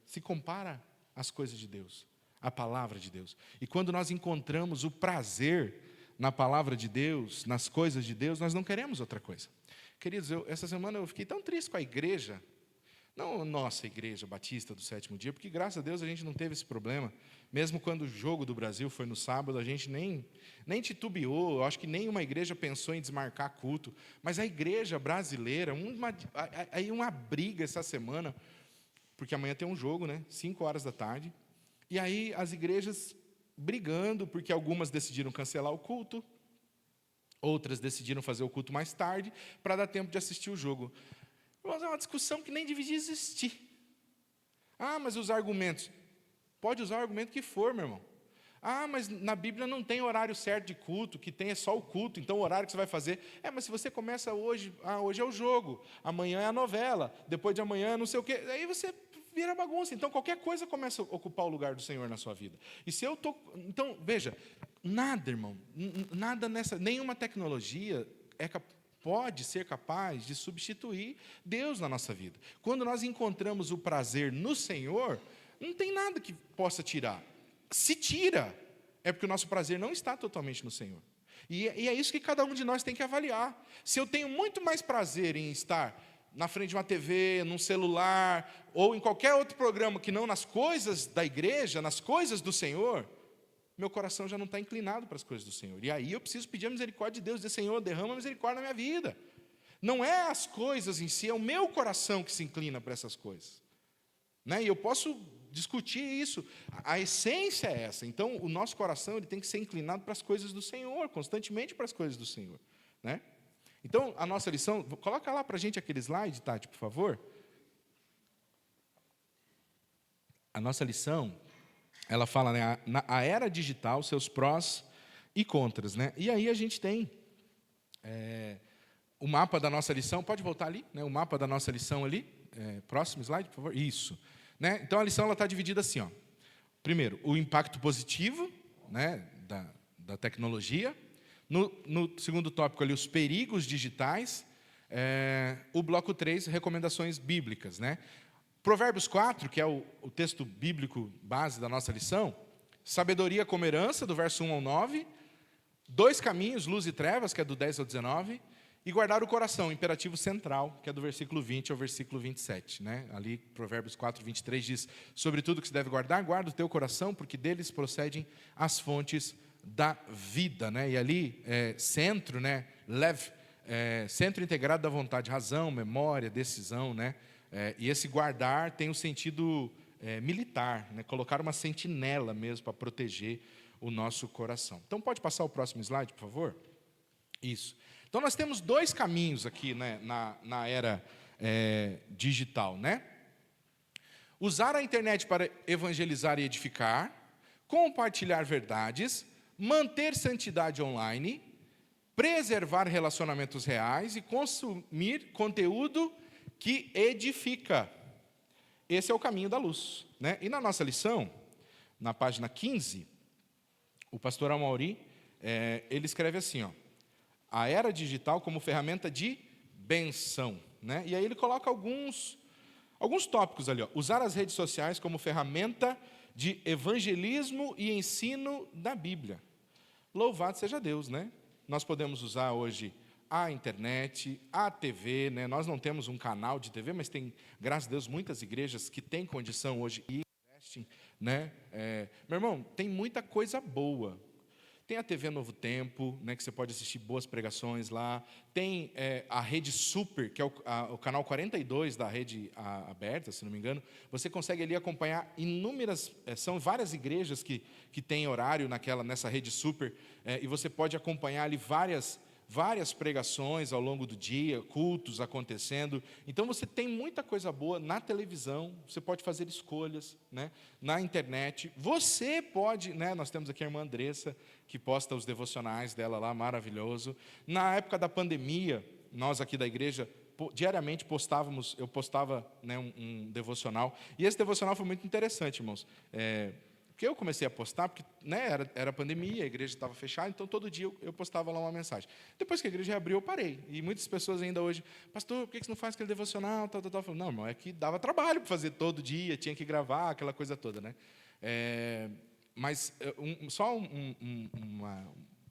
se compara às coisas de Deus, à palavra de Deus. E quando nós encontramos o prazer na palavra de Deus, nas coisas de Deus, nós não queremos outra coisa. Queridos, essa semana eu fiquei tão triste com a igreja, não a nossa igreja batista do sétimo dia, porque graças a Deus a gente não teve esse problema. Mesmo quando o jogo do Brasil foi no sábado, a gente nem titubeou, eu acho que nenhuma igreja pensou em desmarcar culto. Mas a igreja brasileira, uma briga essa semana, porque amanhã tem um jogo, né? 5 horas da tarde. E aí as igrejas brigando, porque algumas decidiram cancelar o culto, outras decidiram fazer o culto mais tarde, para dar tempo de assistir o jogo. Irmãos, é uma discussão que nem devia existir. Mas os argumentos. Pode usar o argumento que for, meu irmão. Mas na Bíblia não tem horário certo de culto, que tem é só o culto, então o horário que você vai fazer. Mas se você começa hoje, hoje é o jogo, amanhã é a novela, depois de amanhã não sei o quê, aí você vira bagunça. Então qualquer coisa começa a ocupar o lugar do Senhor na sua vida. E se eu estou. Então, veja, nada, irmão, nenhuma tecnologia pode ser capaz de substituir Deus na nossa vida. Quando nós encontramos o prazer no Senhor, não tem nada que possa tirar. Se tira, é porque o nosso prazer não está totalmente no Senhor. E é isso que cada um de nós tem que avaliar. Se eu tenho muito mais prazer em estar na frente de uma TV, num celular, ou em qualquer outro programa que não nas coisas da igreja, nas coisas do Senhor, meu coração já não está inclinado para as coisas do Senhor. E aí eu preciso pedir a misericórdia de Deus, dizer, Senhor, derrama a misericórdia na minha vida. Não é as coisas em si, é o meu coração que se inclina para essas coisas. Né? E eu posso discutir isso. A essência é essa. Então, o nosso coração ele tem que ser inclinado para as coisas do Senhor, constantemente para as coisas do Senhor. Né? Então, a nossa lição, coloca lá para a gente aquele slide, Tati, por favor. a nossa lição, ela fala, né, a era digital, seus prós e contras, né? E aí a gente tem o mapa da nossa lição. Pode voltar ali, né? O mapa da nossa lição ali. Próximo slide, por favor. Isso. Né? Então a lição está dividida assim, ó. Primeiro, o impacto positivo, né, da tecnologia. No segundo tópico ali, os perigos digitais. O bloco 3, recomendações bíblicas, né? Provérbios 4, que é o texto bíblico base da nossa lição. Sabedoria como herança, do verso 1 ao 9. 2 caminhos, luz e trevas, que é do 10 ao 19. E guardar o coração, imperativo central, que é do versículo 20 ao versículo 27. Né? Ali, Provérbios 4, 23 diz: sobre tudo que se deve guardar, guarda o teu coração, porque deles procedem as fontes da vida. Né? E ali, centro, né? Centro integrado da vontade, razão, memória, decisão. Né? E esse guardar tem um sentido militar, né? Colocar uma sentinela mesmo para proteger o nosso coração. Então, pode passar o próximo slide, por favor? Isso. Então, nós temos 2 caminhos aqui, né, na era digital. Né? Usar a internet para evangelizar e edificar, compartilhar verdades, manter santidade online, preservar relacionamentos reais e consumir conteúdo que edifica. Esse é o caminho da luz. Né? E na nossa lição, na página 15, o pastor Amauri, ele escreve assim, ó: a era digital como ferramenta de benção. Né? E aí ele coloca alguns tópicos ali. Ó. Usar as redes sociais como ferramenta de evangelismo e ensino da Bíblia. Louvado seja Deus, né? Nós podemos usar hoje a internet, a TV, né? Nós não temos um canal de TV, mas tem, graças a Deus, muitas igrejas que têm condição hoje e investem. Né? Meu irmão, tem muita coisa boa. Tem a TV Novo Tempo, né, que você pode assistir boas pregações lá. Tem a Rede Super, que é o canal 42 da rede aberta, se não me engano. Você consegue ali acompanhar inúmeras... são várias igrejas que têm horário nessa Rede Super. E você pode acompanhar ali várias pregações ao longo do dia, cultos acontecendo. Então, você tem muita coisa boa na televisão, você pode fazer escolhas, né, na internet. Você pode, né, nós temos aqui a irmã Andressa, que posta os devocionais dela lá, maravilhoso. Na época da pandemia, nós aqui da igreja, diariamente eu postava, né, um devocional. E esse devocional foi muito interessante, irmãos. Porque eu comecei a postar, porque, né, era pandemia, a igreja estava fechada, então todo dia eu postava lá uma mensagem. Depois que a igreja abriu, eu parei. E muitas pessoas ainda hoje: pastor, por que você não faz aquele devocional? Tal. Eu falo: não, irmão, é que dava trabalho para fazer todo dia, tinha que gravar, aquela coisa toda. Né? Mas só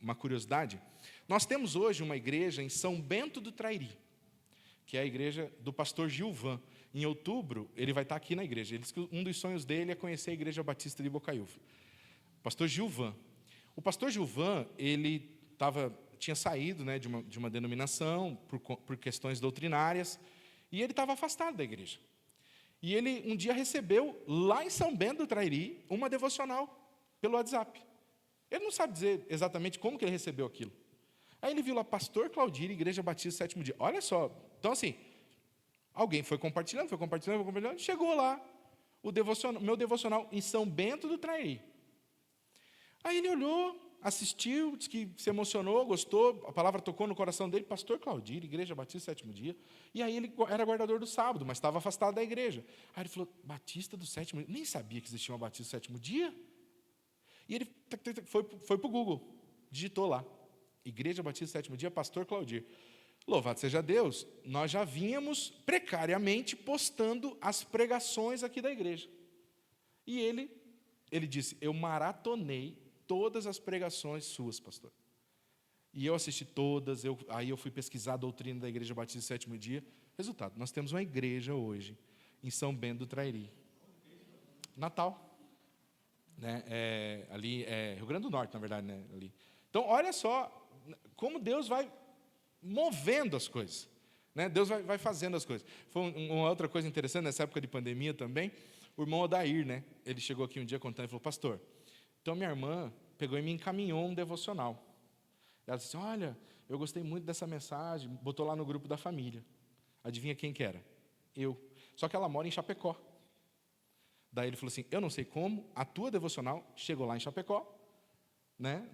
uma curiosidade: nós temos hoje uma igreja em São Bento do Trairi, que é a igreja do pastor Gilvan. Em outubro, ele vai estar aqui na igreja. Ele disse que um dos sonhos dele é conhecer a Igreja Batista de Bocaiúva. Pastor Gilvan. O pastor Gilvan, ele tinha saído, né, de uma denominação por questões doutrinárias, e ele estava afastado da igreja. E ele um dia recebeu, lá em São Bento do Trairi, uma devocional pelo WhatsApp. Ele não sabe dizer exatamente como que ele recebeu aquilo. Aí ele viu lá: Pastor Claudir, Igreja Batista, 7º dia. Olha só, então assim, alguém foi compartilhando, chegou lá, meu devocional em São Bento do Trairi. Aí ele olhou, assistiu, disse que se emocionou, gostou, a palavra tocou no coração dele: Pastor Claudir, Igreja Batista, 7º dia. E aí ele era guardador do sábado, mas estava afastado da igreja. Aí ele falou: Batista do 7º dia? Nem sabia que existia uma Batista do 7º dia. E ele foi para o Google, digitou lá: Igreja Batista 7º dia, Pastor Claudir. Louvado seja Deus, nós já vínhamos precariamente postando as pregações aqui da igreja. E ele disse: eu maratonei todas as pregações suas, pastor. E eu assisti todas, aí eu fui pesquisar a doutrina da Igreja Batista 7º dia. Resultado, nós temos uma igreja hoje em São Bento do Trairi. Natal. Né? Ali Rio Grande do Norte, na verdade. Né? Ali. Então, olha só como Deus vai movendo as coisas. Né? Deus vai fazendo as coisas. Foi uma outra coisa interessante, nessa época de pandemia também, o irmão Odair, né? Ele chegou aqui um dia contando e falou: pastor, então minha irmã pegou e me encaminhou um devocional. Ela disse: olha, eu gostei muito dessa mensagem, botou lá no grupo da família. Adivinha quem que era? Eu. Só que ela mora em Chapecó. Daí ele falou assim, eu não sei como, a tua devocional chegou lá em Chapecó, né?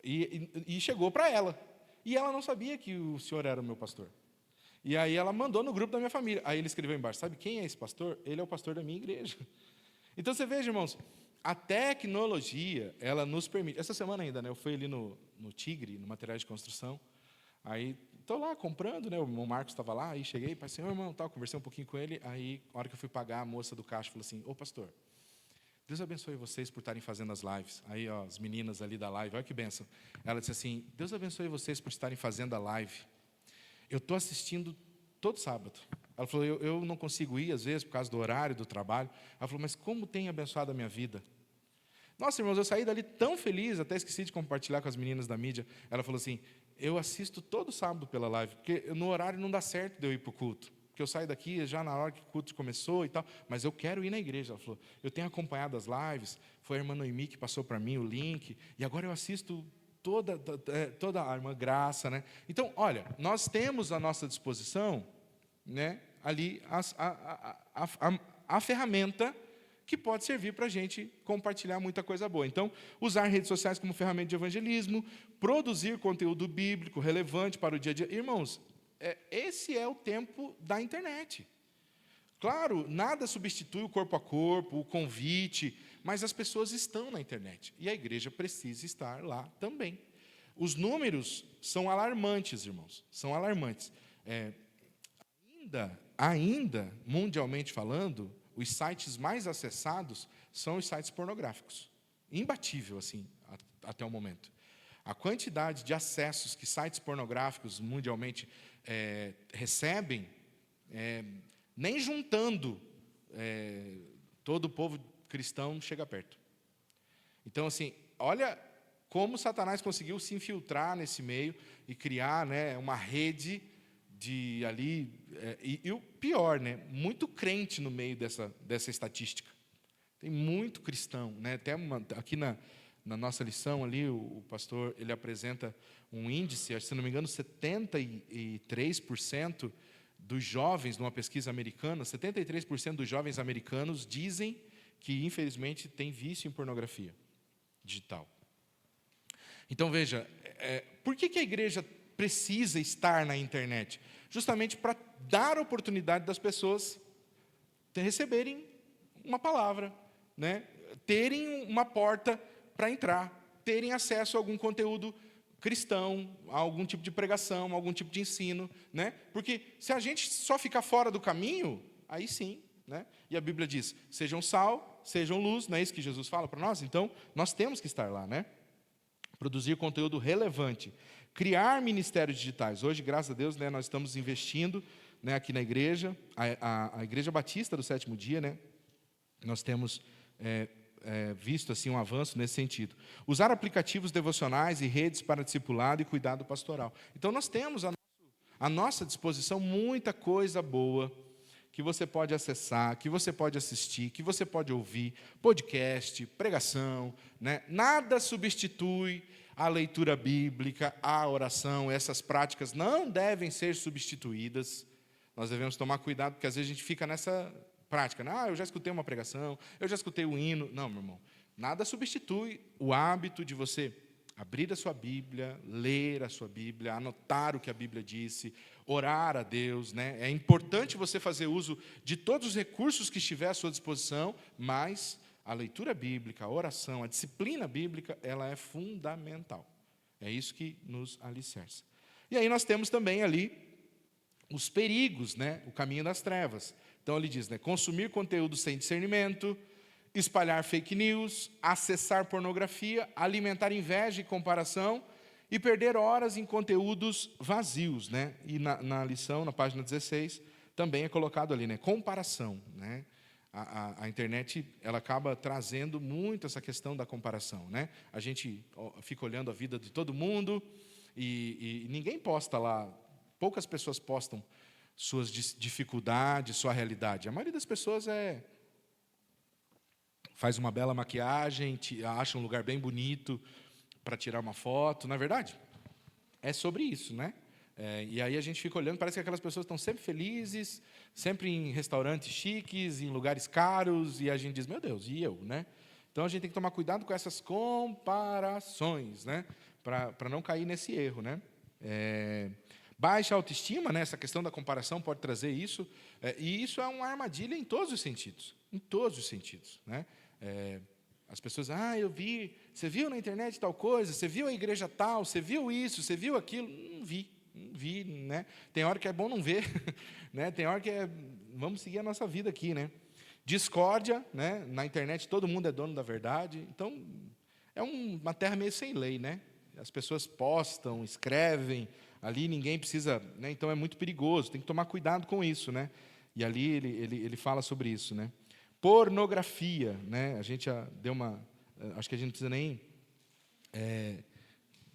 E chegou para ela. E ela não sabia que o senhor era o meu pastor. E aí ela mandou no grupo da minha família. Aí ele escreveu embaixo, sabe quem é esse pastor? Ele é o pastor da minha igreja. Então você veja, irmãos, a tecnologia, ela nos permite. Essa semana ainda, né, eu fui ali no Tigre, no material de construção. Aí estou lá comprando, né? O irmão Marcos estava lá, aí cheguei, passei, irmão, tal, conversei um pouquinho com ele. Aí, na hora que eu fui pagar, a moça do caixa falou assim, ô pastor, Deus abençoe vocês por estarem fazendo as lives. Aí, ó, as meninas ali da live, olha que bênção. Ela disse assim, Deus abençoe vocês por estarem fazendo a live. Eu estou assistindo todo sábado. Ela falou, eu não consigo ir, às vezes, por causa do horário, do trabalho. Ela falou, mas como tem abençoado a minha vida? Nossa, irmãos, eu saí dali tão feliz, até esqueci de compartilhar com as meninas da mídia. Ela falou assim, eu assisto todo sábado pela live, porque no horário não dá certo de eu ir para o culto. Porque eu saio daqui já na hora que o culto começou e tal, mas eu quero ir na igreja. Ela falou, eu tenho acompanhado as lives, foi a irmã Noemi que passou para mim o link, e agora eu assisto toda a irmã Graça, né? Então, olha, nós temos à nossa disposição, né, ali a ferramenta que pode servir para a gente compartilhar muita coisa boa. Então, usar redes sociais como ferramenta de evangelismo, produzir conteúdo bíblico relevante para o dia a dia. Irmãos, esse é o tempo da internet. Claro, nada substitui o corpo a corpo, o convite, mas as pessoas estão na internet e a igreja precisa estar lá também. Os números são alarmantes, irmãos, são alarmantes. Ainda, mundialmente falando, os sites mais acessados são os sites pornográficos. Imbatível, assim, até o momento. A quantidade de acessos que sites pornográficos mundialmente recebem, nem juntando todo o povo cristão chega perto. Então, assim, olha como Satanás conseguiu se infiltrar nesse meio e criar, né, uma rede de ali, e o pior, né, muito crente no meio dessa estatística. Tem muito cristão, né, até aqui na nossa lição ali, o pastor, ele apresenta um índice, se não me engano, 73% dos jovens, numa pesquisa americana, 73% dos jovens americanos dizem que, infelizmente, tem vício em pornografia digital. Então, veja, por que a igreja precisa estar na internet? Justamente para dar oportunidade das pessoas receberem uma palavra, né? Terem uma porta para entrar, terem acesso a algum conteúdo cristão, a algum tipo de pregação, a algum tipo de ensino, né? Porque se a gente só ficar fora do caminho, aí sim, né? E a Bíblia diz, sejam sal, sejam luz, não é isso que Jesus fala para nós? Então, nós temos que estar lá, né? Produzir conteúdo relevante, criar ministérios digitais. Hoje, graças a Deus, né, nós estamos investindo, né, aqui na igreja, a Igreja Batista do Sétimo Dia, né, nós temos visto assim um avanço nesse sentido. Usar aplicativos devocionais e redes para discipulado e cuidado pastoral. Então, nós temos à nossa disposição muita coisa boa que você pode acessar, que você pode assistir, que você pode ouvir, podcast, pregação, né? Nada substitui a leitura bíblica, a oração, essas práticas não devem ser substituídas. Nós devemos tomar cuidado, porque às vezes a gente fica nessa prática, né? Eu já escutei uma pregação, eu já escutei um hino. Não, meu irmão, nada substitui o hábito de você abrir a sua Bíblia, ler a sua Bíblia, anotar o que a Bíblia disse, orar a Deus, né? É importante você fazer uso de todos os recursos que estiver à sua disposição, mas a leitura bíblica, a oração, a disciplina bíblica, ela é fundamental. É isso que nos alicerça. E aí nós temos também ali os perigos, né? O caminho das trevas. Então ele diz, né? Consumir conteúdo sem discernimento, espalhar fake news, acessar pornografia, alimentar inveja e comparação e perder horas em conteúdos vazios, né? E na lição, na página 16, também é colocado ali, né? Comparação, né? A internet, ela acaba trazendo muito essa questão da comparação, né? A gente fica olhando a vida de todo mundo e ninguém posta lá, poucas pessoas postam suas dificuldades, sua realidade. A maioria das pessoas faz uma bela maquiagem, acha um lugar bem bonito para tirar uma foto. Na verdade, é sobre isso, né? E aí a gente fica olhando, parece que aquelas pessoas estão sempre felizes, sempre em restaurantes chiques, em lugares caros, e a gente diz, meu Deus, e eu, né? Então a gente tem que tomar cuidado com essas comparações, né? Para não cair nesse erro, né? Baixa autoestima, né? Essa questão da comparação pode trazer isso, e isso é uma armadilha em todos os sentidos, né? As pessoas, eu vi, você viu na internet tal coisa, você viu a igreja tal, você viu isso, você viu aquilo, não vi, né? Tem hora que é bom não ver, né? Tem hora que vamos seguir a nossa vida aqui, né? Discórdia, né? Na internet todo mundo é dono da verdade, então é uma terra meio sem lei, né? As pessoas postam, escrevem, ali ninguém precisa, né? Então é muito perigoso, tem que tomar cuidado com isso, né? E ali ele fala sobre isso, né? Pornografia, né? A gente já deu acho que a gente não precisa nem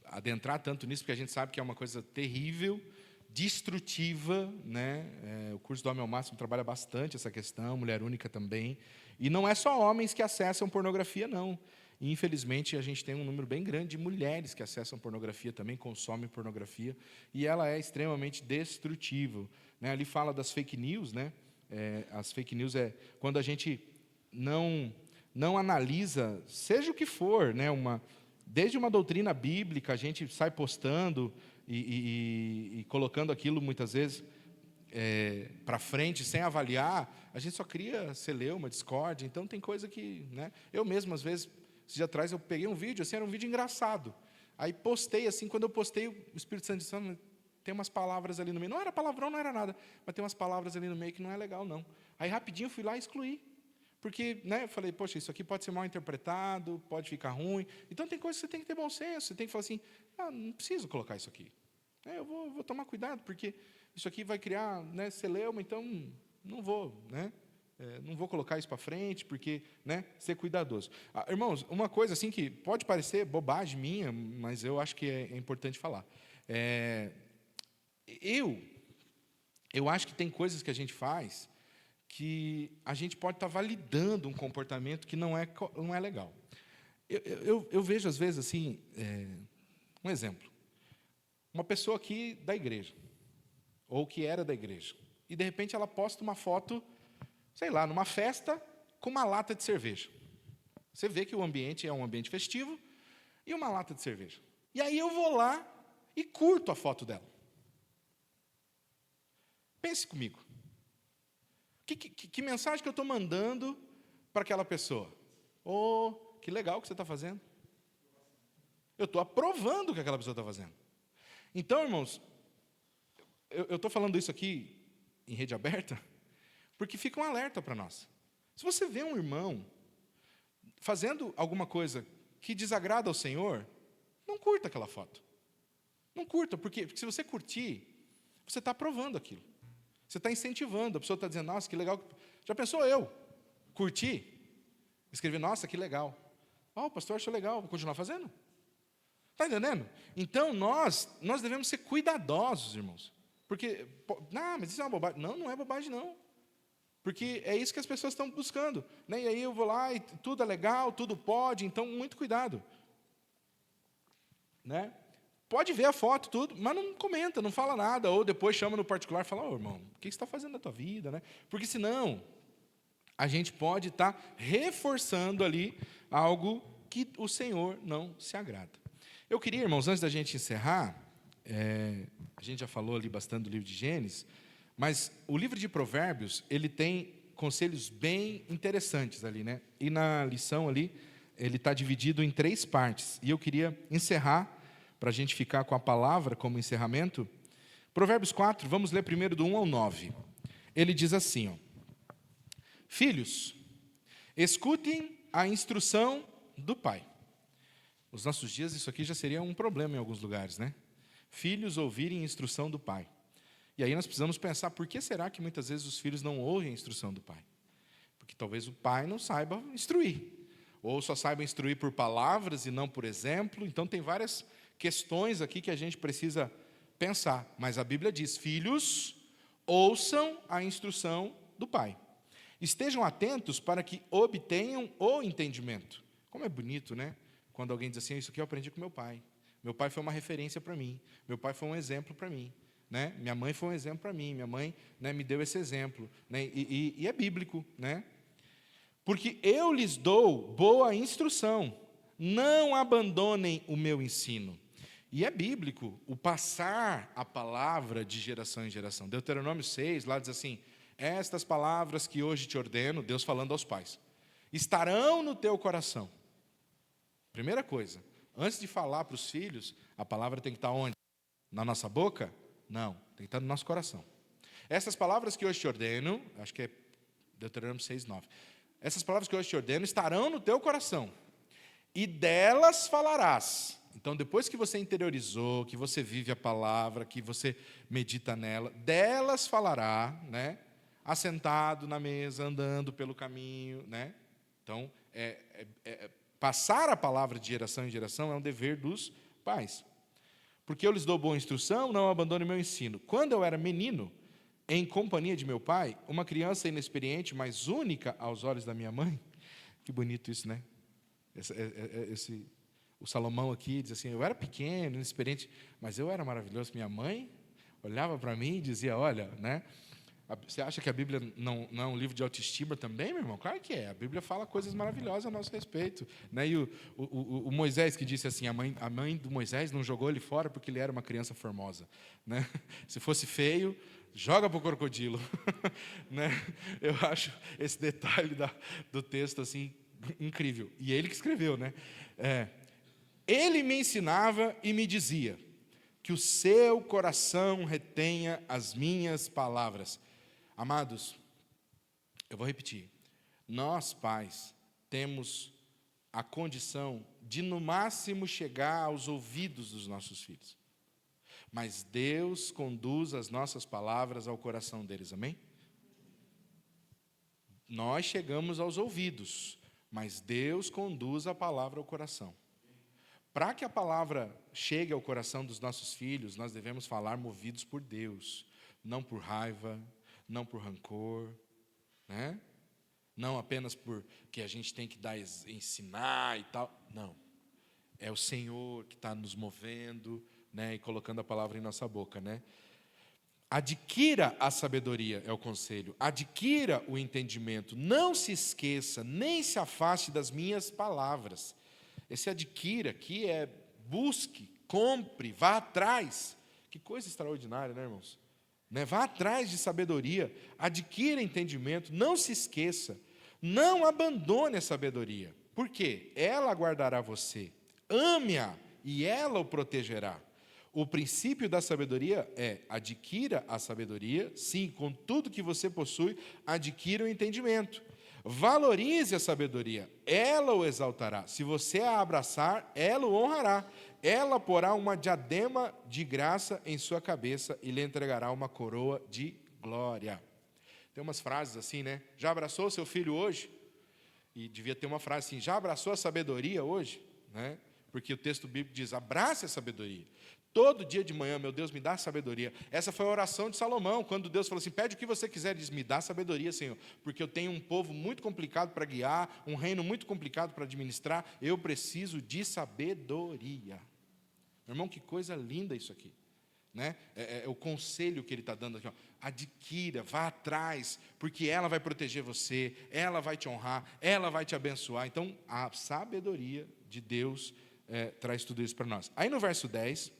adentrar tanto nisso, porque a gente sabe que é uma coisa terrível, destrutiva, né? O curso do Homem ao Máximo trabalha bastante essa questão, mulher única também. E não é só homens que acessam pornografia, não. E, infelizmente, a gente tem um número bem grande de mulheres que acessam pornografia também, consomem pornografia, e ela é extremamente destrutível, né? Ali fala das fake news, né? As fake news é quando a gente não analisa, seja o que for, né? Desde uma doutrina bíblica, a gente sai postando e colocando aquilo, muitas vezes, para frente, sem avaliar, a gente só cria celeuma, discórdia. Então, tem coisa que... né? Eu mesmo, às vezes, dias atrás, eu peguei um vídeo, assim, era um vídeo engraçado. Aí postei, assim, quando eu postei, o Espírito Santo disse, tem umas palavras ali no meio. Não era palavrão, não era nada, mas tem umas palavras ali no meio que não é legal, não. Aí, rapidinho, eu fui lá e excluí. Porque, né, eu falei, poxa, isso aqui pode ser mal interpretado, pode ficar ruim. Então, tem coisas que você tem que ter bom senso, você tem que falar assim, não preciso colocar isso aqui. Eu vou tomar cuidado, porque isso aqui vai criar, né, celeuma, então não vou, né? Não vou colocar isso para frente, porque, né, ser cuidadoso. Irmãos, uma coisa assim que pode parecer bobagem minha, mas eu acho que é importante falar. Eu acho que tem coisas que a gente faz que a gente pode estar validando um comportamento que não é legal. Eu vejo, às vezes, assim, um exemplo. Uma pessoa aqui da igreja, ou que era da igreja, e, de repente, ela posta uma foto, sei lá, numa festa, com uma lata de cerveja. Você vê que o ambiente é um ambiente festivo, e uma lata de cerveja. E aí eu vou lá e curto a foto dela. Pense comigo. Que mensagem que eu estou mandando para aquela pessoa? Que legal que você está fazendo. Eu estou aprovando o que aquela pessoa está fazendo. Então, irmãos, eu estou falando isso aqui em rede aberta, porque fica um alerta para nós. Se você vê um irmão fazendo alguma coisa que desagrada ao Senhor, não curta aquela foto. Não curta, porque se você curtir, você está aprovando aquilo. Você está incentivando, a pessoa está dizendo, nossa, que legal. Já pensou eu curtir? Escrever, nossa, que legal. O pastor achou legal, vou continuar fazendo? Está entendendo? Então, nós devemos ser cuidadosos, irmãos. Porque, mas isso é uma bobagem. Não é bobagem, não. Porque é isso que as pessoas estão buscando. Né? E aí eu vou lá e tudo é legal, tudo pode, então, muito cuidado. Né? Pode ver a foto, tudo, mas não comenta, não fala nada. Ou depois chama no particular e fala, irmão, o que você está fazendo na tua vida? Né? Porque senão, a gente pode estar reforçando ali algo que o Senhor não se agrada. Eu queria, irmãos, antes da gente encerrar, a gente já falou ali bastante do livro de Gênesis, mas o livro de Provérbios, ele tem conselhos bem interessantes ali, né? E na lição ali, ele está dividido em 3 partes. E eu queria encerrar, para a gente ficar com a palavra como encerramento. Provérbios 4, vamos ler primeiro do 1 ao 9. Ele diz assim, filhos, escutem a instrução do pai. Nos nossos dias, isso aqui já seria um problema em alguns lugares, né? Filhos ouvirem a instrução do pai. E aí nós precisamos pensar, por que será que muitas vezes os filhos não ouvem a instrução do pai? Porque talvez o pai não saiba instruir. Ou só saiba instruir por palavras e não por exemplo. Então tem várias questões aqui que a gente precisa pensar. Mas a Bíblia diz, filhos, ouçam a instrução do pai. Estejam atentos para que obtenham o entendimento. Como é bonito, né? Quando alguém diz assim, isso aqui eu aprendi com meu pai. Meu pai foi uma referência para mim. Meu pai foi um exemplo para mim. né? Minha mãe foi um exemplo para mim, minha mãe, né, me deu esse exemplo, né? E é bíblico, né? Porque eu lhes dou boa instrução, não abandonem o meu ensino. E é bíblico o passar a palavra de geração em geração. Deuteronômio 6, lá diz assim: estas palavras que hoje te ordeno, Deus falando aos pais, estarão no teu coração. Primeira coisa, antes de falar para os filhos, a palavra tem que estar onde? Na nossa boca? Não, tem que estar no nosso coração. Essas palavras que hoje te ordeno, acho que é Deuteronômio 6, 9. Essas palavras que hoje te ordeno estarão no teu coração, e delas falarás. Então, depois que você interiorizou, que você vive a palavra, que você medita nela, delas falará, né? Assentado na mesa, andando pelo caminho, né? Então, passar a palavra de geração em geração é um dever dos pais. Porque eu lhes dou boa instrução, não abandone meu ensino. Quando eu era menino, em companhia de meu pai, uma criança inexperiente, mas única aos olhos da minha mãe, que bonito isso, né? O Salomão aqui diz assim: eu era pequeno, inexperiente, mas eu era maravilhoso. Minha mãe olhava para mim e dizia: olha, né? Você acha que a Bíblia não é um livro de autoestima também, meu irmão? Claro que é. A Bíblia fala coisas maravilhosas a nosso respeito, né? E o Moisés que disse assim: a mãe do Moisés não jogou ele fora porque ele era uma criança formosa, né? Se fosse feio, joga para o crocodilo, né? Eu acho esse detalhe do texto assim incrível. E ele que escreveu, né? Ele me ensinava e me dizia: que o seu coração retenha as minhas palavras. Amados, eu vou repetir. Nós, pais, temos a condição de, no máximo, chegar aos ouvidos dos nossos filhos. Mas Deus conduz as nossas palavras ao coração deles, amém? Nós chegamos aos ouvidos, mas Deus conduz a palavra ao coração. Para que a palavra chegue ao coração dos nossos filhos, nós devemos falar movidos por Deus, não por raiva, não por rancor, né? Não apenas porque a gente tem que ensinar e tal. Não. É o Senhor que está nos movendo, né, e colocando a palavra em nossa boca, né? Adquira a sabedoria, é o conselho. Adquira o entendimento. Não se esqueça, nem se afaste das minhas palavras. Esse adquira aqui é busque, compre, vá atrás. Que coisa extraordinária, né, irmãos? Né? Vá atrás de sabedoria, adquira entendimento, não se esqueça, não abandone a sabedoria. Por quê? Ela guardará você, ame-a e ela o protegerá. O princípio da sabedoria é: adquira a sabedoria, sim, com tudo que você possui, adquira o entendimento. Valorize a sabedoria, ela o exaltará. Se você a abraçar, ela o honrará. Ela porá uma diadema de graça em sua cabeça e lhe entregará uma coroa de glória. Tem umas frases assim, né? Já abraçou seu filho hoje? E devia ter uma frase assim: já abraçou a sabedoria hoje? Né? Porque o texto bíblico diz: abrace a sabedoria. Todo dia de manhã, meu Deus, me dá sabedoria. Essa foi a oração de Salomão, quando Deus falou assim: pede o que você quiser. Ele diz: me dá sabedoria, Senhor, porque eu tenho um povo muito complicado para guiar, um reino muito complicado para administrar, eu preciso de sabedoria. Meu irmão, que coisa linda isso aqui, né? É o conselho que ele está dando aqui, ó. Adquira, vá atrás, porque ela vai proteger você, ela vai te honrar, ela vai te abençoar. Então, a sabedoria de Deus traz tudo isso para nós. Aí no verso 10,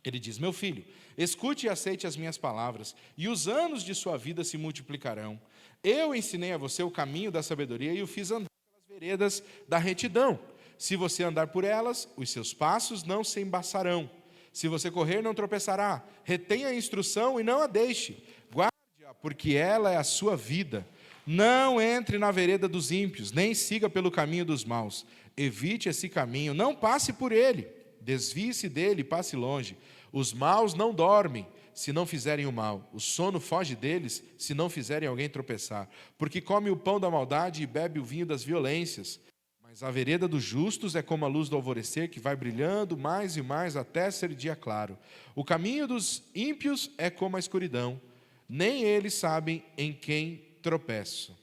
ele diz: meu filho, escute e aceite as minhas palavras, e os anos de sua vida se multiplicarão. Eu ensinei a você o caminho da sabedoria e o fiz andar pelas veredas da retidão. Se você andar por elas, os seus passos não se embaçarão. Se você correr, não tropeçará. Retenha a instrução e não a deixe. Guarde-a, porque ela é a sua vida. Não entre na vereda dos ímpios, nem siga pelo caminho dos maus. Evite esse caminho, não passe por ele. Desvie-se dele e passe longe. Os maus não dormem, se não fizerem o mal. O sono foge deles, se não fizerem alguém tropeçar. Porque come o pão da maldade e bebe o vinho das violências. Mas a vereda dos justos é como a luz do alvorecer, que vai brilhando mais e mais até ser dia claro. O caminho dos ímpios é como a escuridão. Nem eles sabem em quem tropeçam.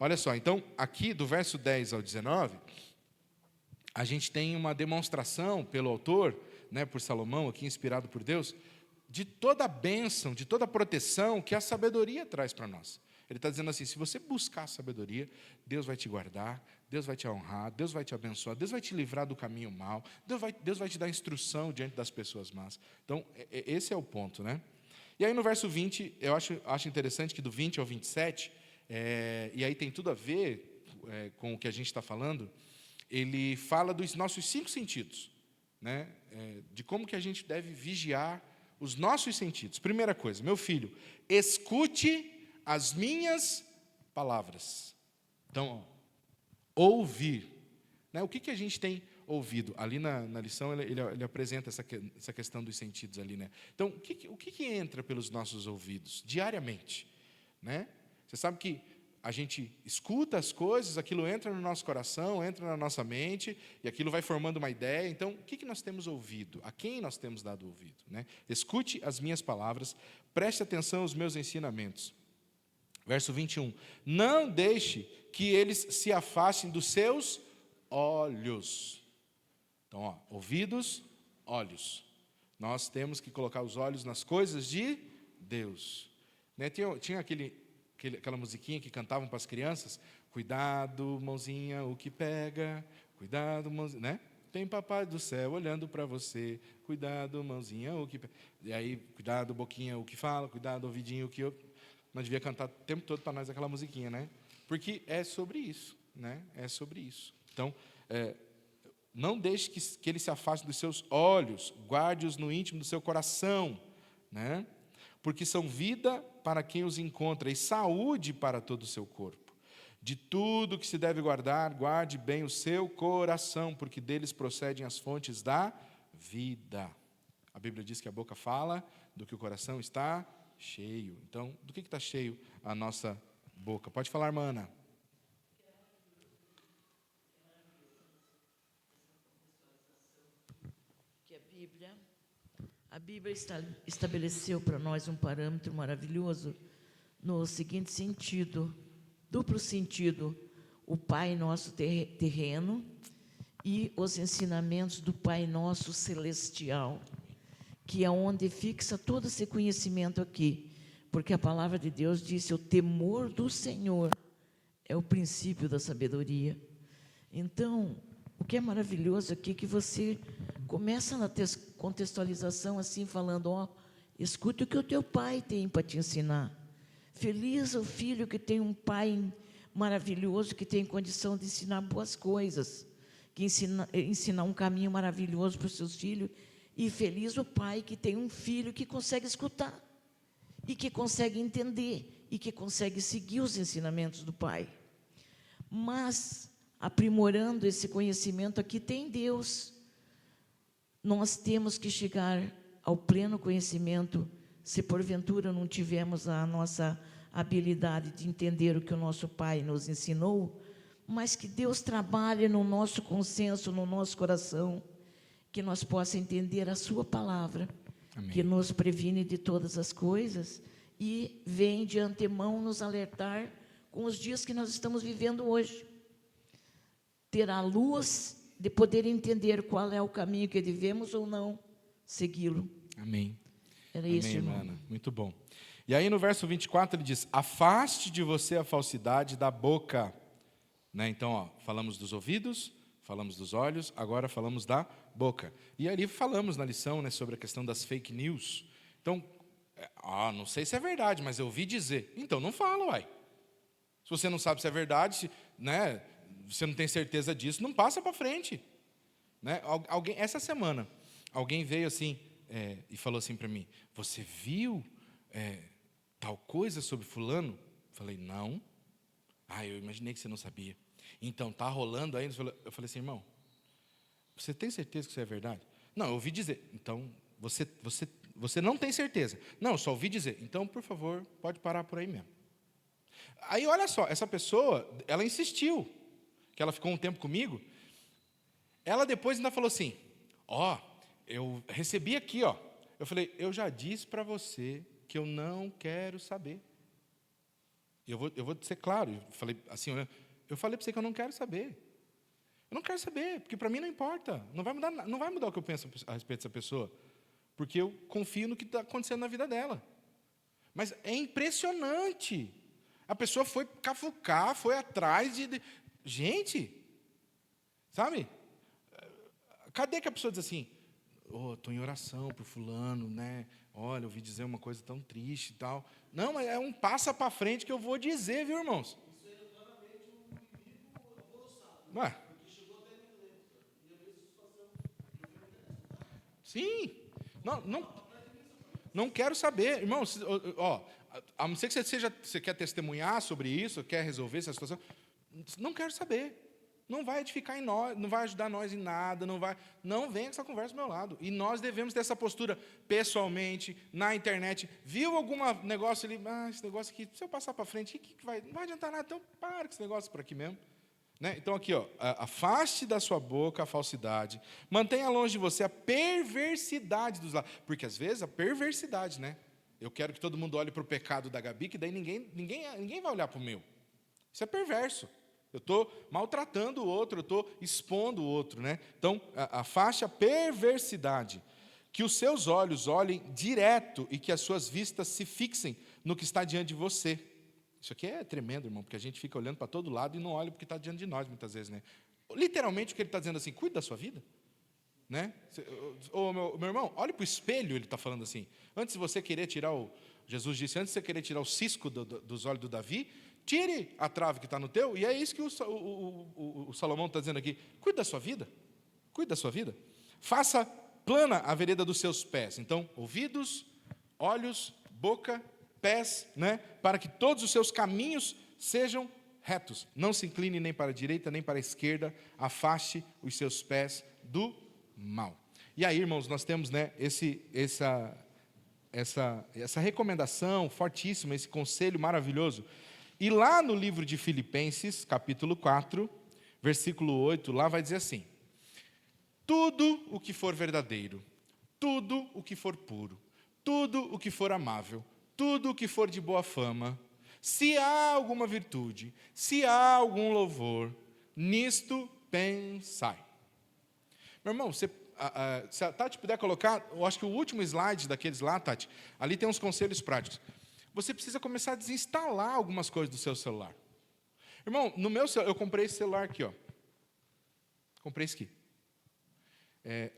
Olha só, então, aqui do verso 10 ao 19... a gente tem uma demonstração pelo autor, né, por Salomão, aqui inspirado por Deus, de toda a bênção, de toda a proteção que a sabedoria traz para nós. Ele está dizendo assim, se você buscar a sabedoria, Deus vai te guardar, Deus vai te honrar, Deus vai te abençoar, Deus vai te livrar do caminho mau, Deus vai te dar instrução diante das pessoas más. Então, esse é o ponto, né? E aí no verso 20, eu acho interessante que do 20 ao 27, e aí tem tudo a ver com o que a gente está falando, ele fala dos nossos 5 sentidos, né? De como que a gente deve vigiar os nossos sentidos. Primeira coisa, meu filho, escute as minhas palavras. Então, ouvir. Né? O que a gente tem ouvido? Ali na lição, ele apresenta essa questão dos sentidos ali. Né? Então, o que entra pelos nossos ouvidos diariamente? Né? Você sabe que a gente escuta as coisas, aquilo entra no nosso coração, entra na nossa mente, e aquilo vai formando uma ideia. Então, o que nós temos ouvido? A quem nós temos dado ouvido? Né? Escute as minhas palavras, preste atenção aos meus ensinamentos. Verso 21, não deixe que eles se afastem dos seus olhos. Então, ouvidos, olhos. Nós temos que colocar os olhos nas coisas de Deus. Né? Tinha aquela musiquinha que cantavam para as crianças, cuidado, mãozinha, o que pega, cuidado, mãozinha, né? Tem papai do céu olhando para você, cuidado, mãozinha, o que pega. E aí, cuidado, boquinha, o que fala, cuidado, ouvidinho, o que eu... Nós devia cantar o tempo todo para nós aquela musiquinha, né? Porque é sobre isso, né? É sobre isso. Então, não deixe que ele se afaste dos seus olhos, guarde-os no íntimo do seu coração, né? Porque são vida para quem os encontra e saúde para todo o seu corpo. De tudo que se deve guardar, guarde bem o seu coração, porque deles procedem as fontes da vida. A Bíblia diz que a boca fala do que o coração está cheio. Então, do que está cheio a nossa boca? Pode falar, mana. Que a Bíblia estabeleceu para nós um parâmetro maravilhoso no seguinte sentido, duplo sentido, o Pai Nosso terreno e os ensinamentos do Pai Nosso celestial, que é onde fixa todo esse conhecimento aqui, porque a palavra de Deus disse, o temor do Senhor é o princípio da sabedoria. Então, o que é maravilhoso aqui é que você começa na contextualização assim, falando, escute o que o teu pai tem para te ensinar. Feliz o filho que tem um pai maravilhoso, que tem condição de ensinar boas coisas, que ensinar um caminho maravilhoso para os seus filhos. E feliz o pai que tem um filho que consegue escutar, e que consegue entender, e que consegue seguir os ensinamentos do pai. Mas, aprimorando esse conhecimento aqui, tem Deus. Nós temos que chegar ao pleno conhecimento, se porventura não tivermos a nossa habilidade de entender o que o nosso pai nos ensinou, mas que Deus trabalhe no nosso consenso, no nosso coração, que nós possamos entender a sua palavra, amém, que nos previne de todas as coisas e vem de antemão nos alertar com os dias que nós estamos vivendo hoje. Ter a luz de poder entender qual é o caminho que devemos ou não segui-lo. Amém. Era isso, amém, irmão. Ana. Muito bom. E aí no verso 24 ele diz, afaste de você a falsidade da boca. Né? Então, falamos dos ouvidos, falamos dos olhos, agora falamos da boca. E ali falamos na lição, né, sobre a questão das fake news. Então, não sei se é verdade, mas eu ouvi dizer. Então, não fala, uai. Se você não sabe se é verdade, né, você não tem certeza disso, não passa para frente. Né? Essa semana, alguém veio assim e falou assim para mim, você viu tal coisa sobre fulano? Falei, não. Eu imaginei que você não sabia. Então, está rolando aí? Eu falei assim, irmão, você tem certeza que isso é verdade? Não, eu ouvi dizer. Então, você não tem certeza. Não, eu só ouvi dizer. Então, por favor, pode parar por aí mesmo. Aí, olha só, essa pessoa, ela insistiu, que ela ficou um tempo comigo. Ela depois ainda falou assim, eu recebi aqui, Eu falei, eu já disse para você que eu não quero saber. Eu vou ser claro. Eu falei para você que eu não quero saber. Eu não quero saber, porque para mim não importa. Não vai mudar o que eu penso a respeito dessa pessoa. porque eu confio no que está acontecendo na vida dela. Mas é impressionante. A pessoa foi cafucar, foi atrás de... Gente, sabe? Cadê que a pessoa diz assim, estou em oração por fulano, né? Olha, eu ouvi dizer uma coisa tão triste e tal. Não, mas é um passa para frente que eu vou dizer, viu, irmãos? Isso é claramente um indivíduo alvoroçado. Ué? Porque chegou até sim. Não quero saber. Irmão, a não ser que você quer testemunhar sobre isso, quer resolver essa situação, não quero saber. Não vai edificar em nós, não vai ajudar nós em nada, não venha com essa conversa do meu lado. E nós devemos ter essa postura pessoalmente, na internet. Viu algum negócio ali, esse negócio aqui, se eu passar para frente, não vai adiantar nada, então para com esse negócio por aqui mesmo. Né? Então, aqui, afaste da sua boca a falsidade, mantenha longe de você a perversidade dos lábios. Porque, às vezes, a perversidade, né? Eu quero que todo mundo olhe para o pecado da Gabi, que daí ninguém vai olhar para o meu. Isso é perverso. Eu estou maltratando o outro, eu estou expondo o outro. Né? Então, afaste a perversidade. Que os seus olhos olhem direto e que as suas vistas se fixem no que está diante de você. Isso aqui é tremendo, irmão, porque a gente fica olhando para todo lado e não olha para o que está diante de nós, muitas vezes. Né? Literalmente, o que ele está dizendo assim, cuide da sua vida. Né? Meu irmão, olhe para o espelho, ele está falando assim. Antes de você querer tirar Jesus disse, antes de você querer tirar o cisco dos olhos do Davi, tire a trave que está no teu, e é isso que o Salomão está dizendo aqui. Cuide da sua vida. Cuide da sua vida. Faça plana a vereda dos seus pés. Então, ouvidos, olhos, boca, pés, né? Para que todos os seus caminhos sejam retos. Não se incline nem para a direita, nem para a esquerda. Afaste os seus pés do mal. E aí, irmãos, nós temos, né, essa recomendação fortíssima, esse conselho maravilhoso. E lá no livro de Filipenses, capítulo 4, versículo 8, lá vai dizer assim: tudo o que for verdadeiro, tudo o que for puro, tudo o que for amável, tudo o que for de boa fama, se há alguma virtude, se há algum louvor, nisto pensai. Meu irmão, se a Tati puder colocar, eu acho que o último slide daqueles lá, Tati, ali tem uns conselhos práticos. Você precisa começar a desinstalar algumas coisas do seu celular. Irmão, no meu celular, eu comprei esse celular aqui, ó. Comprei esse aqui.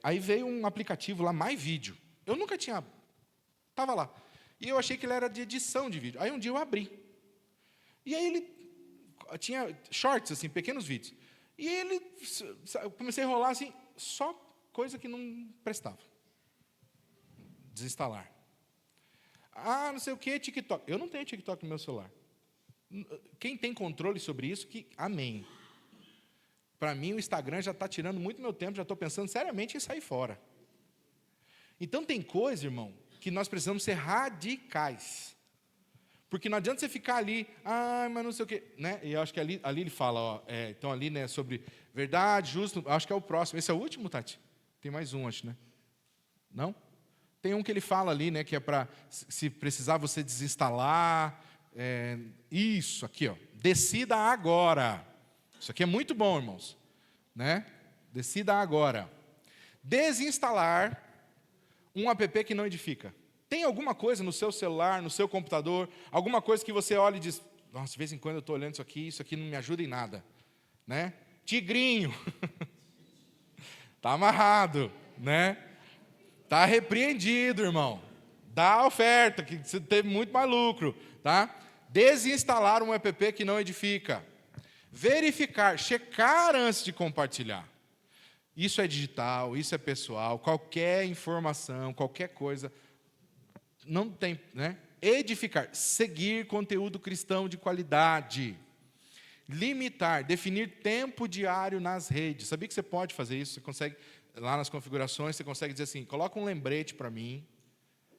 Aí veio um aplicativo lá, MyVideo. Eu nunca tinha... Estava lá. E eu achei que ele era de edição de vídeo. Aí um dia eu abri. E aí ele tinha shorts, assim, pequenos vídeos. E ele... Eu comecei a enrolar, assim, só coisa que não prestava. Desinstalar. Não sei o que, TikTok. Eu não tenho TikTok no meu celular. Quem tem controle sobre isso, amém. Para mim, o Instagram já está tirando muito meu tempo, já estou pensando seriamente em sair fora. Então, tem coisa, irmão, que nós precisamos ser radicais. Porque não adianta você ficar ali, mas não sei o quê. Né? E eu acho que ali ele fala, então ali, né, sobre verdade, justo, acho que é o próximo. Esse é o último, Tati? Tem mais um, acho, né? Não? Tem um que ele fala ali, né, que é para, se precisar você desinstalar, isso aqui, ó, decida agora. Isso aqui é muito bom, irmãos. Né? Decida agora. Desinstalar um app que não edifica. Tem alguma coisa no seu celular, no seu computador, alguma coisa que você olha e diz, nossa, de vez em quando eu estou olhando isso aqui não me ajuda em nada. Né? Tigrinho. Está amarrado, né? Está repreendido, irmão. Dá a oferta, que você teve muito mais lucro. Tá? Desinstalar um app que não edifica. Verificar, checar antes de compartilhar. Isso é digital, isso é pessoal, qualquer informação, qualquer coisa, não tem, né? Edificar, seguir conteúdo cristão de qualidade. Limitar, definir tempo diário nas redes. Sabia que você pode fazer isso? Você consegue, lá nas configurações, você consegue dizer assim, coloca um lembrete para mim.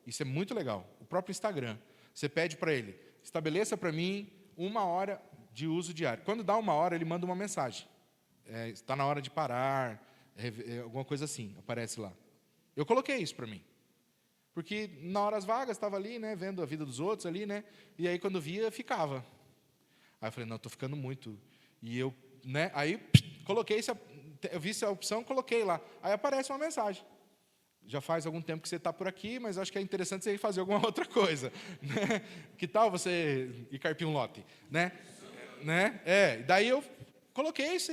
Isso é muito legal. O próprio Instagram. Você pede para ele, estabeleça para mim 1 hora de uso diário. Quando dá 1 hora, ele manda uma mensagem. Está na hora de parar, alguma coisa assim, aparece lá. Eu coloquei isso para mim. Porque na horas vagas, estava ali, né, vendo a vida dos outros ali, né, e aí quando via, ficava. Aí eu falei, não, estou ficando muito. E eu, né, aí coloquei, eu vi essa opção, coloquei lá. Aí aparece uma mensagem. já faz algum tempo que você está por aqui, mas acho que é interessante você ir fazer alguma outra coisa. Né? Que tal você ir carpir um lote? Né? Daí eu coloquei isso,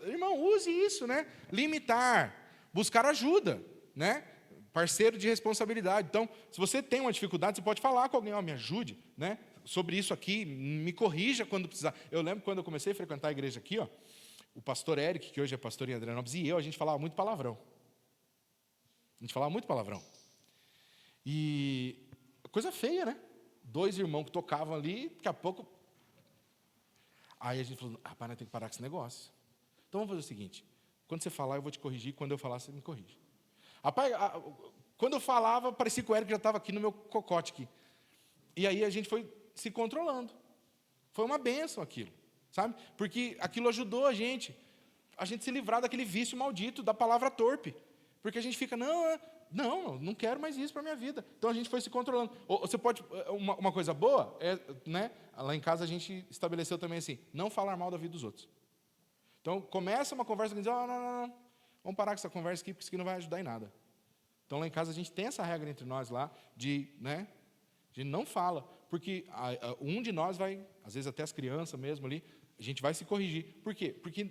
irmão, use isso, né? Limitar, buscar ajuda, né? Parceiro de responsabilidade. Então, se você tem uma dificuldade, você pode falar com alguém, me ajude, né? Sobre isso aqui, me corrija quando precisar. Eu lembro quando eu comecei a frequentar a igreja aqui, o pastor Eric, que hoje é pastor em Adrianópolis, e a gente falava muito palavrão. E coisa feia, né? 2 irmãos que tocavam ali, daqui a pouco... Aí a gente falou, rapaz, nós temos que parar com esse negócio. Então vamos fazer o seguinte, quando você falar, eu vou te corrigir, quando eu falar, você me corrige. Rapaz, quando eu falava, parecia que o Eric já estava aqui no meu cocote aqui. E aí a gente foi se controlando. Foi uma bênção aquilo, sabe? Porque aquilo ajudou a gente se livrar daquele vício maldito, da palavra torpe. Porque a gente fica, não quero mais isso para a minha vida. Então a gente foi se controlando. Você pode, uma coisa boa, né? Lá em casa a gente estabeleceu também assim, não falar mal da vida dos outros. Então começa uma conversa que diz, não, vamos parar com essa conversa aqui, porque isso aqui não vai ajudar em nada. Então lá em casa a gente tem essa regra entre nós lá, de não fala, porque um de nós vai, às vezes até as crianças mesmo ali, a gente vai se corrigir. Por quê? Porque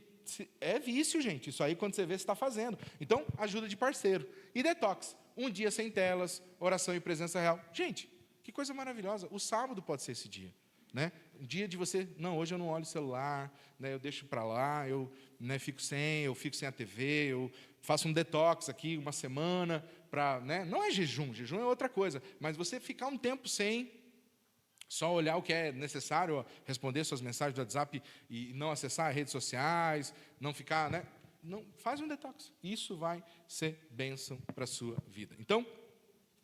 é vício, gente. Isso aí, quando você vê, você está fazendo. Então, ajuda de parceiro. E detox. Um dia sem telas, oração e presença real. Gente, que coisa maravilhosa. O sábado pode ser esse dia. Né? Um dia de você, hoje eu não olho o celular, né, eu deixo para lá, eu fico sem a TV, eu faço um detox aqui, uma semana, não é jejum é outra coisa, mas você ficar um tempo sem, só olhar o que é necessário, responder suas mensagens do WhatsApp e não acessar as redes sociais, não ficar, não, faz um detox. Isso vai ser bênção para a sua vida. Então,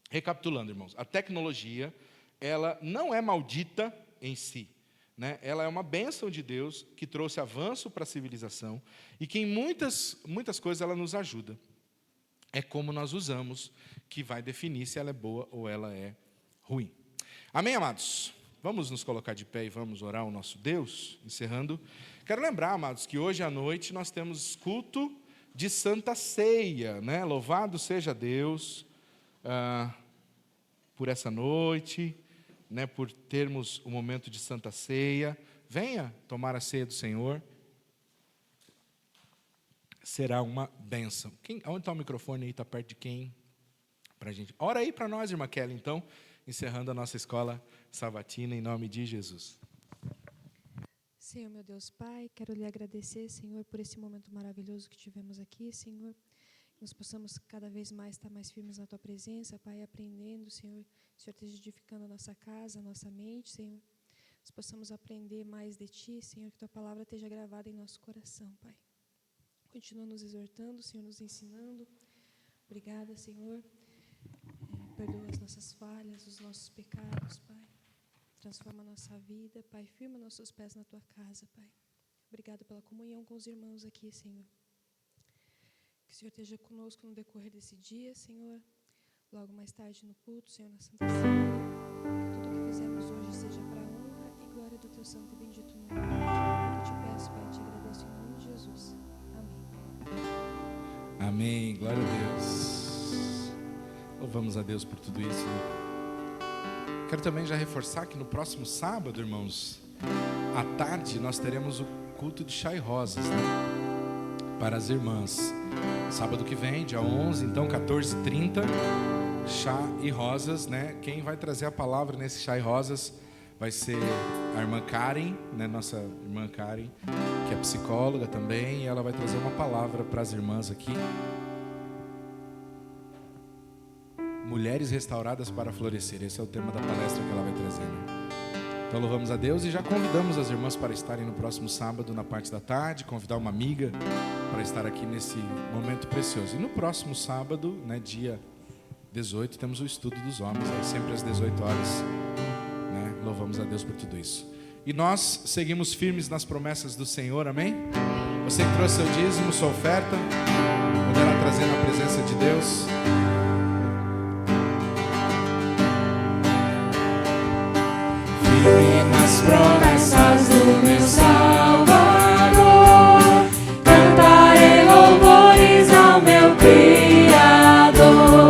recapitulando, irmãos, a tecnologia, ela não é maldita em si, né? Ela é uma bênção de Deus que trouxe avanço para a civilização e que em muitas coisas ela nos ajuda. É como nós usamos que vai definir se ela é boa ou ela é ruim. Amém, amados? Vamos nos colocar de pé e vamos orar ao nosso Deus, encerrando. Quero lembrar, amados, que hoje à noite nós temos culto de Santa Ceia, né? Louvado seja Deus por essa noite, né, por termos o momento de Santa Ceia. Venha tomar a ceia do Senhor. Será uma bênção. Onde está o microfone aí? Está perto de quem? Para a gente. Ora aí para nós, irmã Kelly, então, encerrando a nossa escola sabatina, em nome de Jesus. Senhor, meu Deus Pai, quero lhe agradecer, Senhor, por esse momento maravilhoso que tivemos aqui, Senhor. Que nós possamos cada vez mais estar mais firmes na Tua presença, Pai, aprendendo, Senhor. O Senhor esteja edificando a nossa casa, a nossa mente, Senhor. Nós possamos aprender mais de Ti, Senhor, que Tua palavra esteja gravada em nosso coração, Pai. Continua nos exortando, Senhor, nos ensinando. Obrigada, Senhor. Perdoa as nossas falhas, os nossos pecados, Pai. Transforma a nossa vida, Pai. Firma nossos pés na Tua casa, Pai. Obrigada pela comunhão com os irmãos aqui, Senhor. Que o Senhor esteja conosco no decorrer desse dia, Senhor. Logo mais tarde no culto, Senhor, na Santa Ceia. Que tudo que fizemos hoje seja para a honra e glória do Teu santo e bendito nome. Eu te peço, Pai, e te agradeço em nome de Jesus. Amém. Amém. Glória a Deus. Louvamos a Deus por tudo isso. Quero também já reforçar que no próximo sábado, irmãos, à tarde, nós teremos o culto de chá e rosas, né? Para as irmãs. Sábado que vem, dia 11, então, 14h30, chá e rosas, né? Quem vai trazer a palavra nesse chá e rosas vai ser a irmã Karen, né? Nossa irmã Karen, que é psicóloga também, e ela vai trazer uma palavra para as irmãs aqui. Mulheres restauradas para florescer, esse é o tema da palestra que ela vai trazer, né? Então louvamos a Deus e já convidamos as irmãs para estarem no próximo sábado, na parte da tarde, convidar uma amiga para estar aqui nesse momento precioso. E no próximo sábado, né, dia 18, temos o estudo dos homens, aí sempre às 18 horas, né? Louvamos a Deus por tudo isso. E nós seguimos firmes nas promessas do Senhor, amém? Você que trouxe seu dízimo, sua oferta, poderá trazer na presença de Deus. Nas promessas do meu Salvador, cantarei louvores ao meu Criador.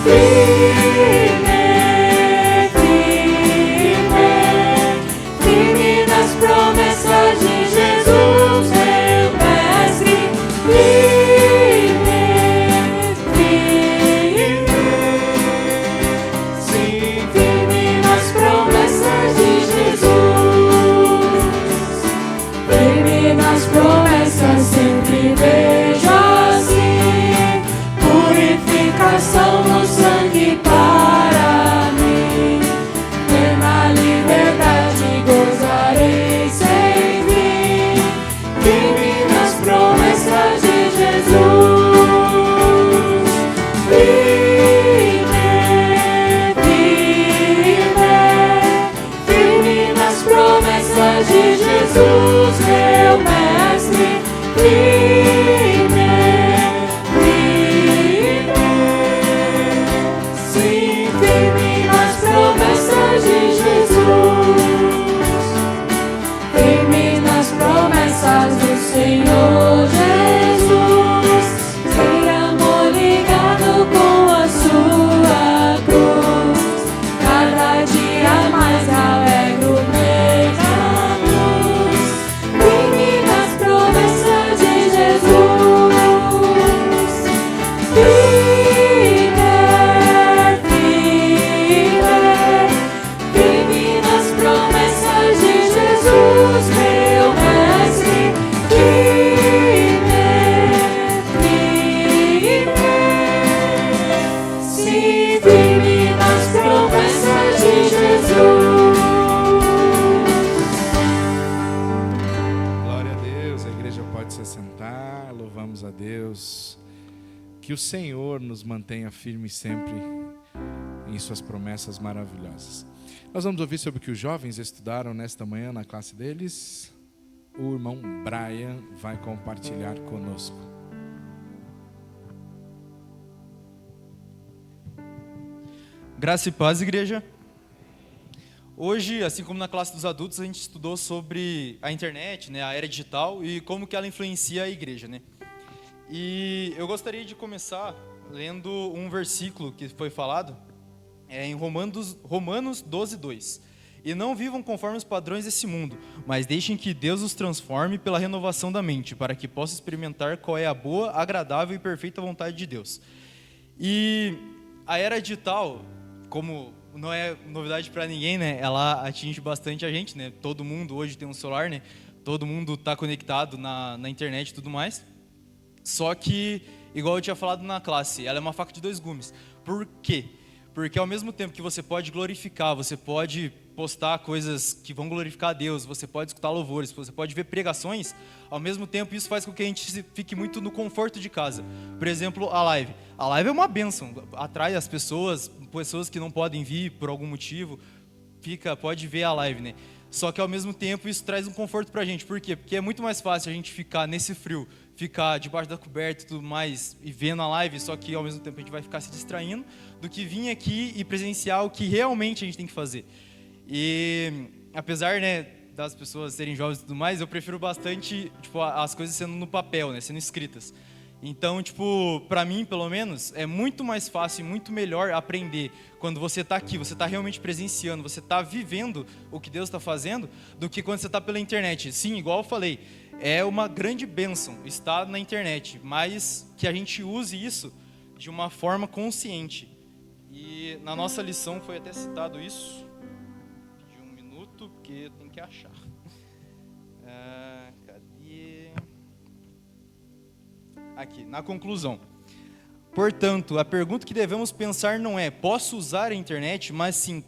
firme nas promessas de Jesus, meu mestre. Firme, sim, firme nas promessas de Jesus. Firme nas promessas, sempre vejo assim purificação no sangue para mim. Plena liberdade gozarei sem fim. Firme nas promessas de Jesus. Firme nas promessas de Jesus, meu mestre. Firme, sim, firme nas promessas de Jesus. Firme nas promessas do Senhor Jesus. Sem amor ligado com a sua cruz. Cada dia mais alegro na cruz. Firme nas promessas de Jesus. Firme nas promessas de Jesus, meu mestre. Sim, firme nas promessas de Jesus. Glória a Deus, a igreja pode se assentar, louvamos a Deus. Que o Senhor nos mantenha firmes sempre em suas promessas maravilhosas. Nós vamos ouvir sobre o que os jovens estudaram nesta manhã na classe deles. O irmão Brian vai compartilhar conosco. Graça e paz, igreja. Hoje, assim como na classe dos adultos, a gente estudou sobre a internet, né, a era digital e como que ela influencia a igreja, né? E eu gostaria de começar lendo um versículo que foi falado em Romanos 12:2. E não vivam conforme os padrões desse mundo, mas deixem que Deus os transforme pela renovação da mente, para que possam experimentar qual é a boa, agradável e perfeita vontade de Deus. E a era digital, como não é novidade para ninguém, né? Ela atinge bastante a gente, né? Todo mundo hoje tem um celular, né? Todo mundo está conectado na internet e tudo mais. Só que, igual eu tinha falado na classe, ela é uma faca de dois gumes. Por quê? Porque ao mesmo tempo que você pode glorificar, você pode postar coisas que vão glorificar a Deus, você pode escutar louvores, você pode ver pregações, ao mesmo tempo isso faz com que a gente fique muito no conforto de casa. Por exemplo, a live. A live é uma bênção, atrai as pessoas que não podem vir por algum motivo, pode ver a live, né? Só que ao mesmo tempo isso traz um conforto pra gente. Por quê? Porque é muito mais fácil a gente ficar nesse frio, ficar debaixo da coberta e tudo mais, e vendo a live, só que ao mesmo tempo a gente vai ficar se distraindo, do que vir aqui e presenciar o que realmente a gente tem que fazer. E apesar, né, das pessoas serem jovens e tudo mais, eu prefiro bastante, tipo, as coisas sendo no papel, né, sendo escritas. Então, tipo, pra mim, pelo menos, é muito mais fácil e muito melhor aprender quando você tá aqui, você tá realmente presenciando, você tá vivendo o que Deus está fazendo, do que quando você tá pela internet. Sim, igual eu falei, é uma grande bênção estar na internet, mas que a gente use isso de uma forma consciente. E na nossa lição foi até citado isso. Pedi um minuto, porque eu tenho que achar. Cadê? Aqui, na conclusão. Portanto, a pergunta que devemos pensar não é: posso usar a internet? Mas sim,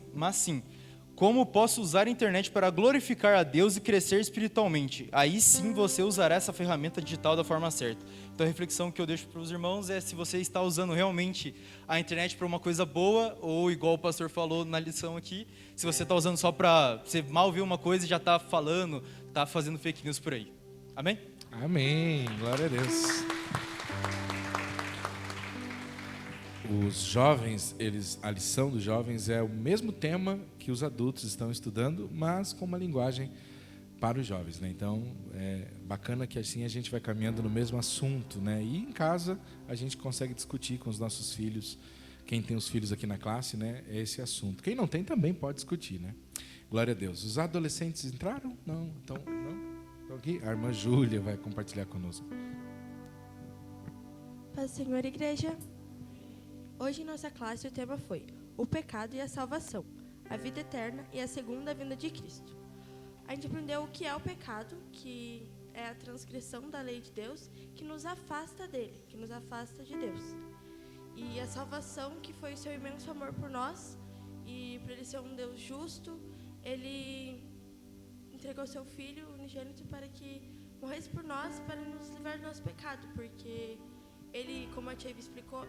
como posso usar a internet para glorificar a Deus e crescer espiritualmente? Aí sim você usará essa ferramenta digital da forma certa. Então a reflexão que eu deixo para os irmãos é se você está usando realmente a internet para uma coisa boa, ou igual o pastor falou na lição aqui, se você está usando só para você mal ver uma coisa e já está falando, está fazendo fake news por aí. Amém? Amém, glória a Deus. Os jovens, a lição dos jovens é o mesmo tema que os adultos estão estudando, mas com uma linguagem para os jovens, né? Então, é bacana que assim a gente vai caminhando no mesmo assunto, né? E em casa a gente consegue discutir com os nossos filhos quem tem os filhos aqui na classe, né, é esse assunto. Quem não tem também pode discutir, né? Glória a Deus. Os adolescentes entraram? Não. Então, não? Então aqui, a irmã Júlia vai compartilhar conosco. Paz do Senhor, igreja. Hoje em nossa classe o tema foi o pecado e a salvação, a vida eterna e a segunda vinda de Cristo. A gente aprendeu o que é o pecado, que é a transgressão da lei de Deus, que nos afasta dele, que nos afasta de Deus. E a salvação, que foi o seu imenso amor por nós, e por ele ser um Deus justo, ele entregou seu Filho unigênito para que morresse por nós, para nos livrar do nosso pecado, porque ele, como a tia Ivy explicou,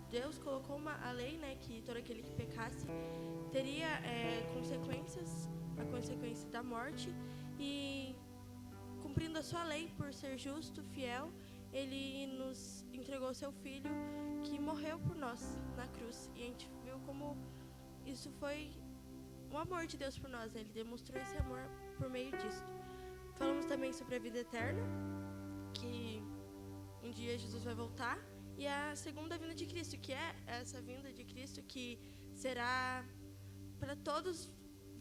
Deus colocou a lei, né, que todo aquele que pecasse teria consequências, a consequência da morte, e cumprindo a sua lei por ser justo, fiel, ele nos entregou seu Filho que morreu por nós na cruz. E a gente viu como isso foi o amor de Deus por nós, né? Ele demonstrou esse amor por meio disso. Falamos também sobre a vida eterna, que um dia Jesus vai voltar, e a segunda vinda de Cristo, que é essa vinda de Cristo que será para todos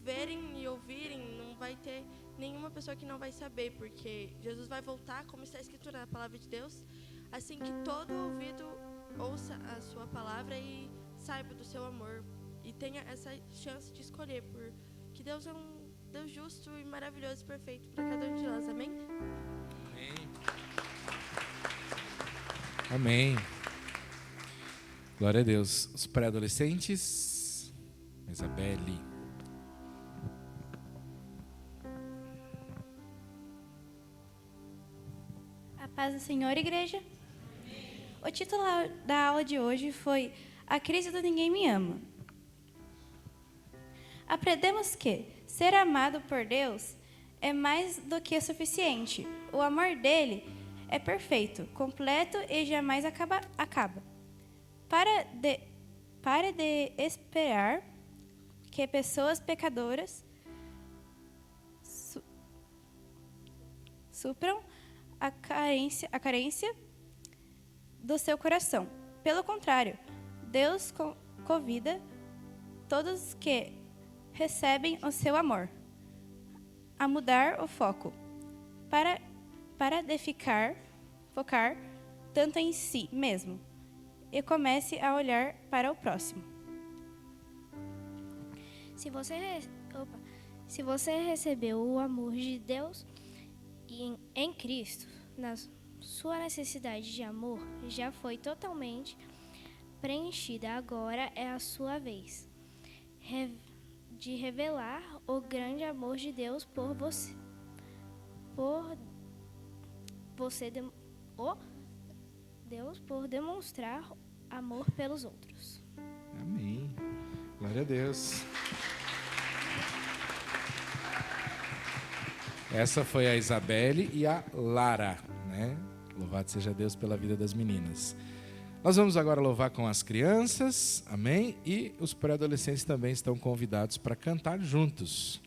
verem e ouvirem, não vai ter nenhuma pessoa que não vai saber, porque Jesus vai voltar, como está escrito na palavra de Deus, assim que todo ouvido ouça a sua palavra e saiba do seu amor, e tenha essa chance de escolher, porque Deus é um Deus justo e maravilhoso e perfeito para cada um de nós. Amém? Amém. Glória a Deus. Os pré-adolescentes, Isabelle. A paz do Senhor, igreja. Amém. O título da aula de hoje foi A Crise do Ninguém Me Ama. Aprendemos que ser amado por Deus é mais do que suficiente. O amor dele é perfeito, completo e jamais acaba. Para de esperar que pessoas pecadoras supram a carência do seu coração. Pelo contrário, Deus convida todos que recebem o seu amor a mudar o foco para focar tanto em si mesmo e comece a olhar para o próximo. Se você recebeu o amor de Deus em Cristo, sua necessidade de amor já foi totalmente preenchida. Agora é a sua vez de revelar o grande amor de Deus por você. Por demonstrar amor pelos outros. Amém. Glória a Deus. Essa foi a Isabelle e a Lara, né? Louvado seja Deus pela vida das meninas. Nós vamos agora louvar com as crianças, amém? E os pré-adolescentes também estão convidados para cantar juntos.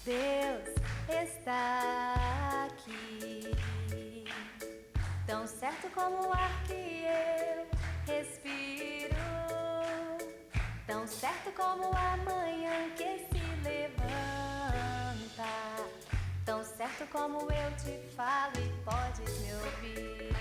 Deus está aqui, tão certo como o ar que eu respiro, tão certo como a manhã que se levanta, tão certo como eu te falo e podes me ouvir.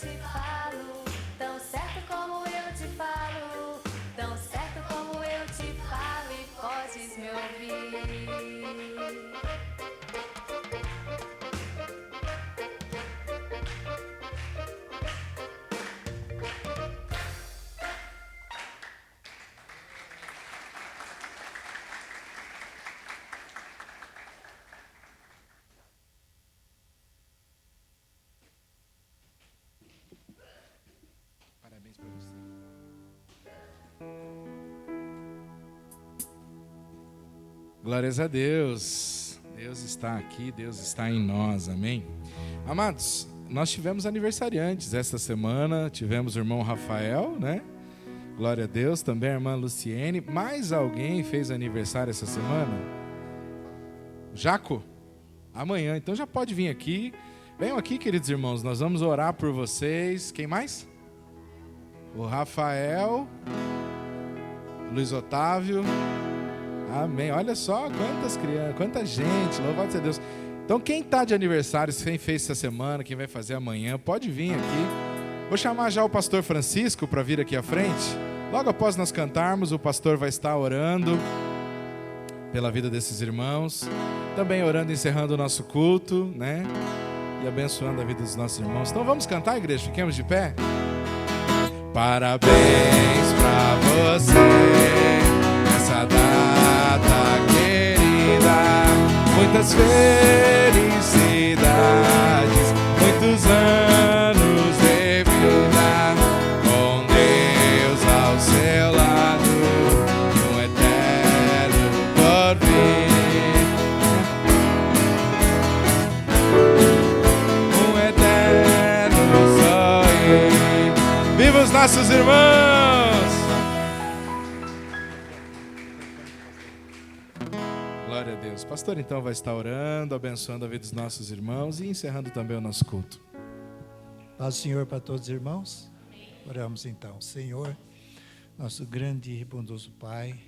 te falo, tão certo como eu te falo, tão certo como eu te falo e podes me ouvir. Parabéns para você. Glórias a Deus. Deus está aqui, Deus está em nós, amém? Amados, nós tivemos aniversariantes esta semana, tivemos o irmão Rafael, né? Glória a Deus, também a irmã Luciene. Mais alguém fez aniversário essa semana? Jaco? Amanhã, então já pode vir aqui. Venham aqui, queridos irmãos, nós vamos orar por vocês. Quem mais? O Rafael, Luiz Otávio. Amém. Olha só quantas crianças, quanta gente, louvado seja Deus. Então quem está de aniversário, quem fez essa semana, quem vai fazer amanhã, pode vir aqui. Vou chamar já o pastor Francisco para vir aqui à frente. Logo após nós cantarmos, o pastor vai estar orando pela vida desses irmãos. Também orando, encerrando o nosso culto, né? E abençoando a vida dos nossos irmãos. Então vamos cantar, igreja? Fiquemos de pé. Parabéns pra você nessa data querida, muitas felicidades, muitos anos de vida, com Deus ao seu lado, e um eterno porvir, um eterno sorrir. Viva os nossos irmãos! Glória a Deus. Pastor, então, vai estar orando, abençoando a vida dos nossos irmãos e encerrando também o nosso culto. Paz do Senhor para todos os irmãos. Oramos então. Senhor, nosso grande e bondoso Pai,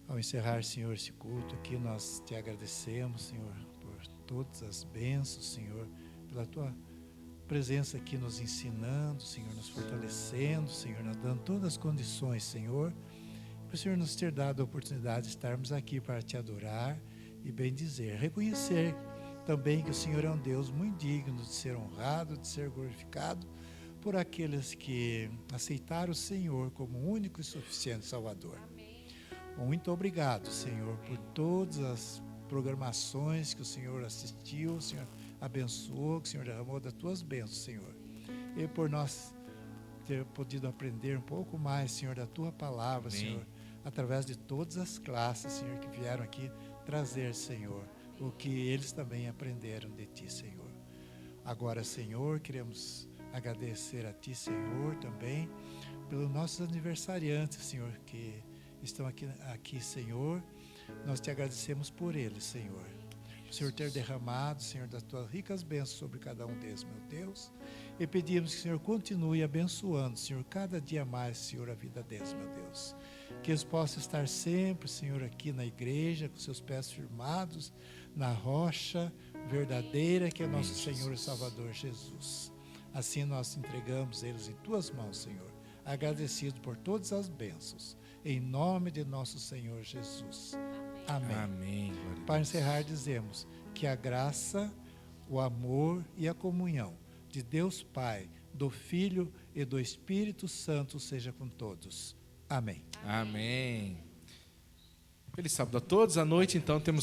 ao encerrar, Senhor, esse culto aqui, nós te agradecemos, Senhor, por todas as bênçãos, Senhor, pela tua presença aqui nos ensinando, Senhor, nos fortalecendo, Senhor, nos dando todas as condições, Senhor, para o Senhor nos ter dado a oportunidade de estarmos aqui para te adorar e bendizer, reconhecer também que o Senhor é um Deus muito digno de ser honrado, de ser glorificado por aqueles que aceitaram o Senhor como único e suficiente Salvador. Muito obrigado, Senhor, por todas as programações que o Senhor assistiu, o Senhor abençoou, que o Senhor derramou das tuas bênçãos, Senhor. E por nós ter podido aprender um pouco mais, Senhor, da tua palavra, amém, Senhor, através de todas as classes, Senhor, que vieram aqui trazer, Senhor, o que eles também aprenderam de ti, Senhor. Agora, Senhor, queremos agradecer a ti, Senhor, também pelos nossos aniversariantes, Senhor, que estão aqui, Senhor. Nós te agradecemos por eles, Senhor. O Senhor ter derramado, Senhor, das tuas ricas bênçãos sobre cada um deles, meu Deus. E pedimos que o Senhor continue abençoando, Senhor, cada dia mais, Senhor, a vida deles, meu Deus. Que eles possam estar sempre, Senhor, aqui na igreja, com seus pés firmados na rocha verdadeira, que é nosso Senhor e Salvador Jesus. Assim nós entregamos eles em tuas mãos, Senhor, agradecidos por todas as bênçãos, em nome de nosso Senhor Jesus. Amém. Amém. Para encerrar, dizemos que a graça, o amor e a comunhão de Deus Pai, do Filho e do Espírito Santo seja com todos. Amém. Amém. Feliz sábado a todos. À noite, então, temos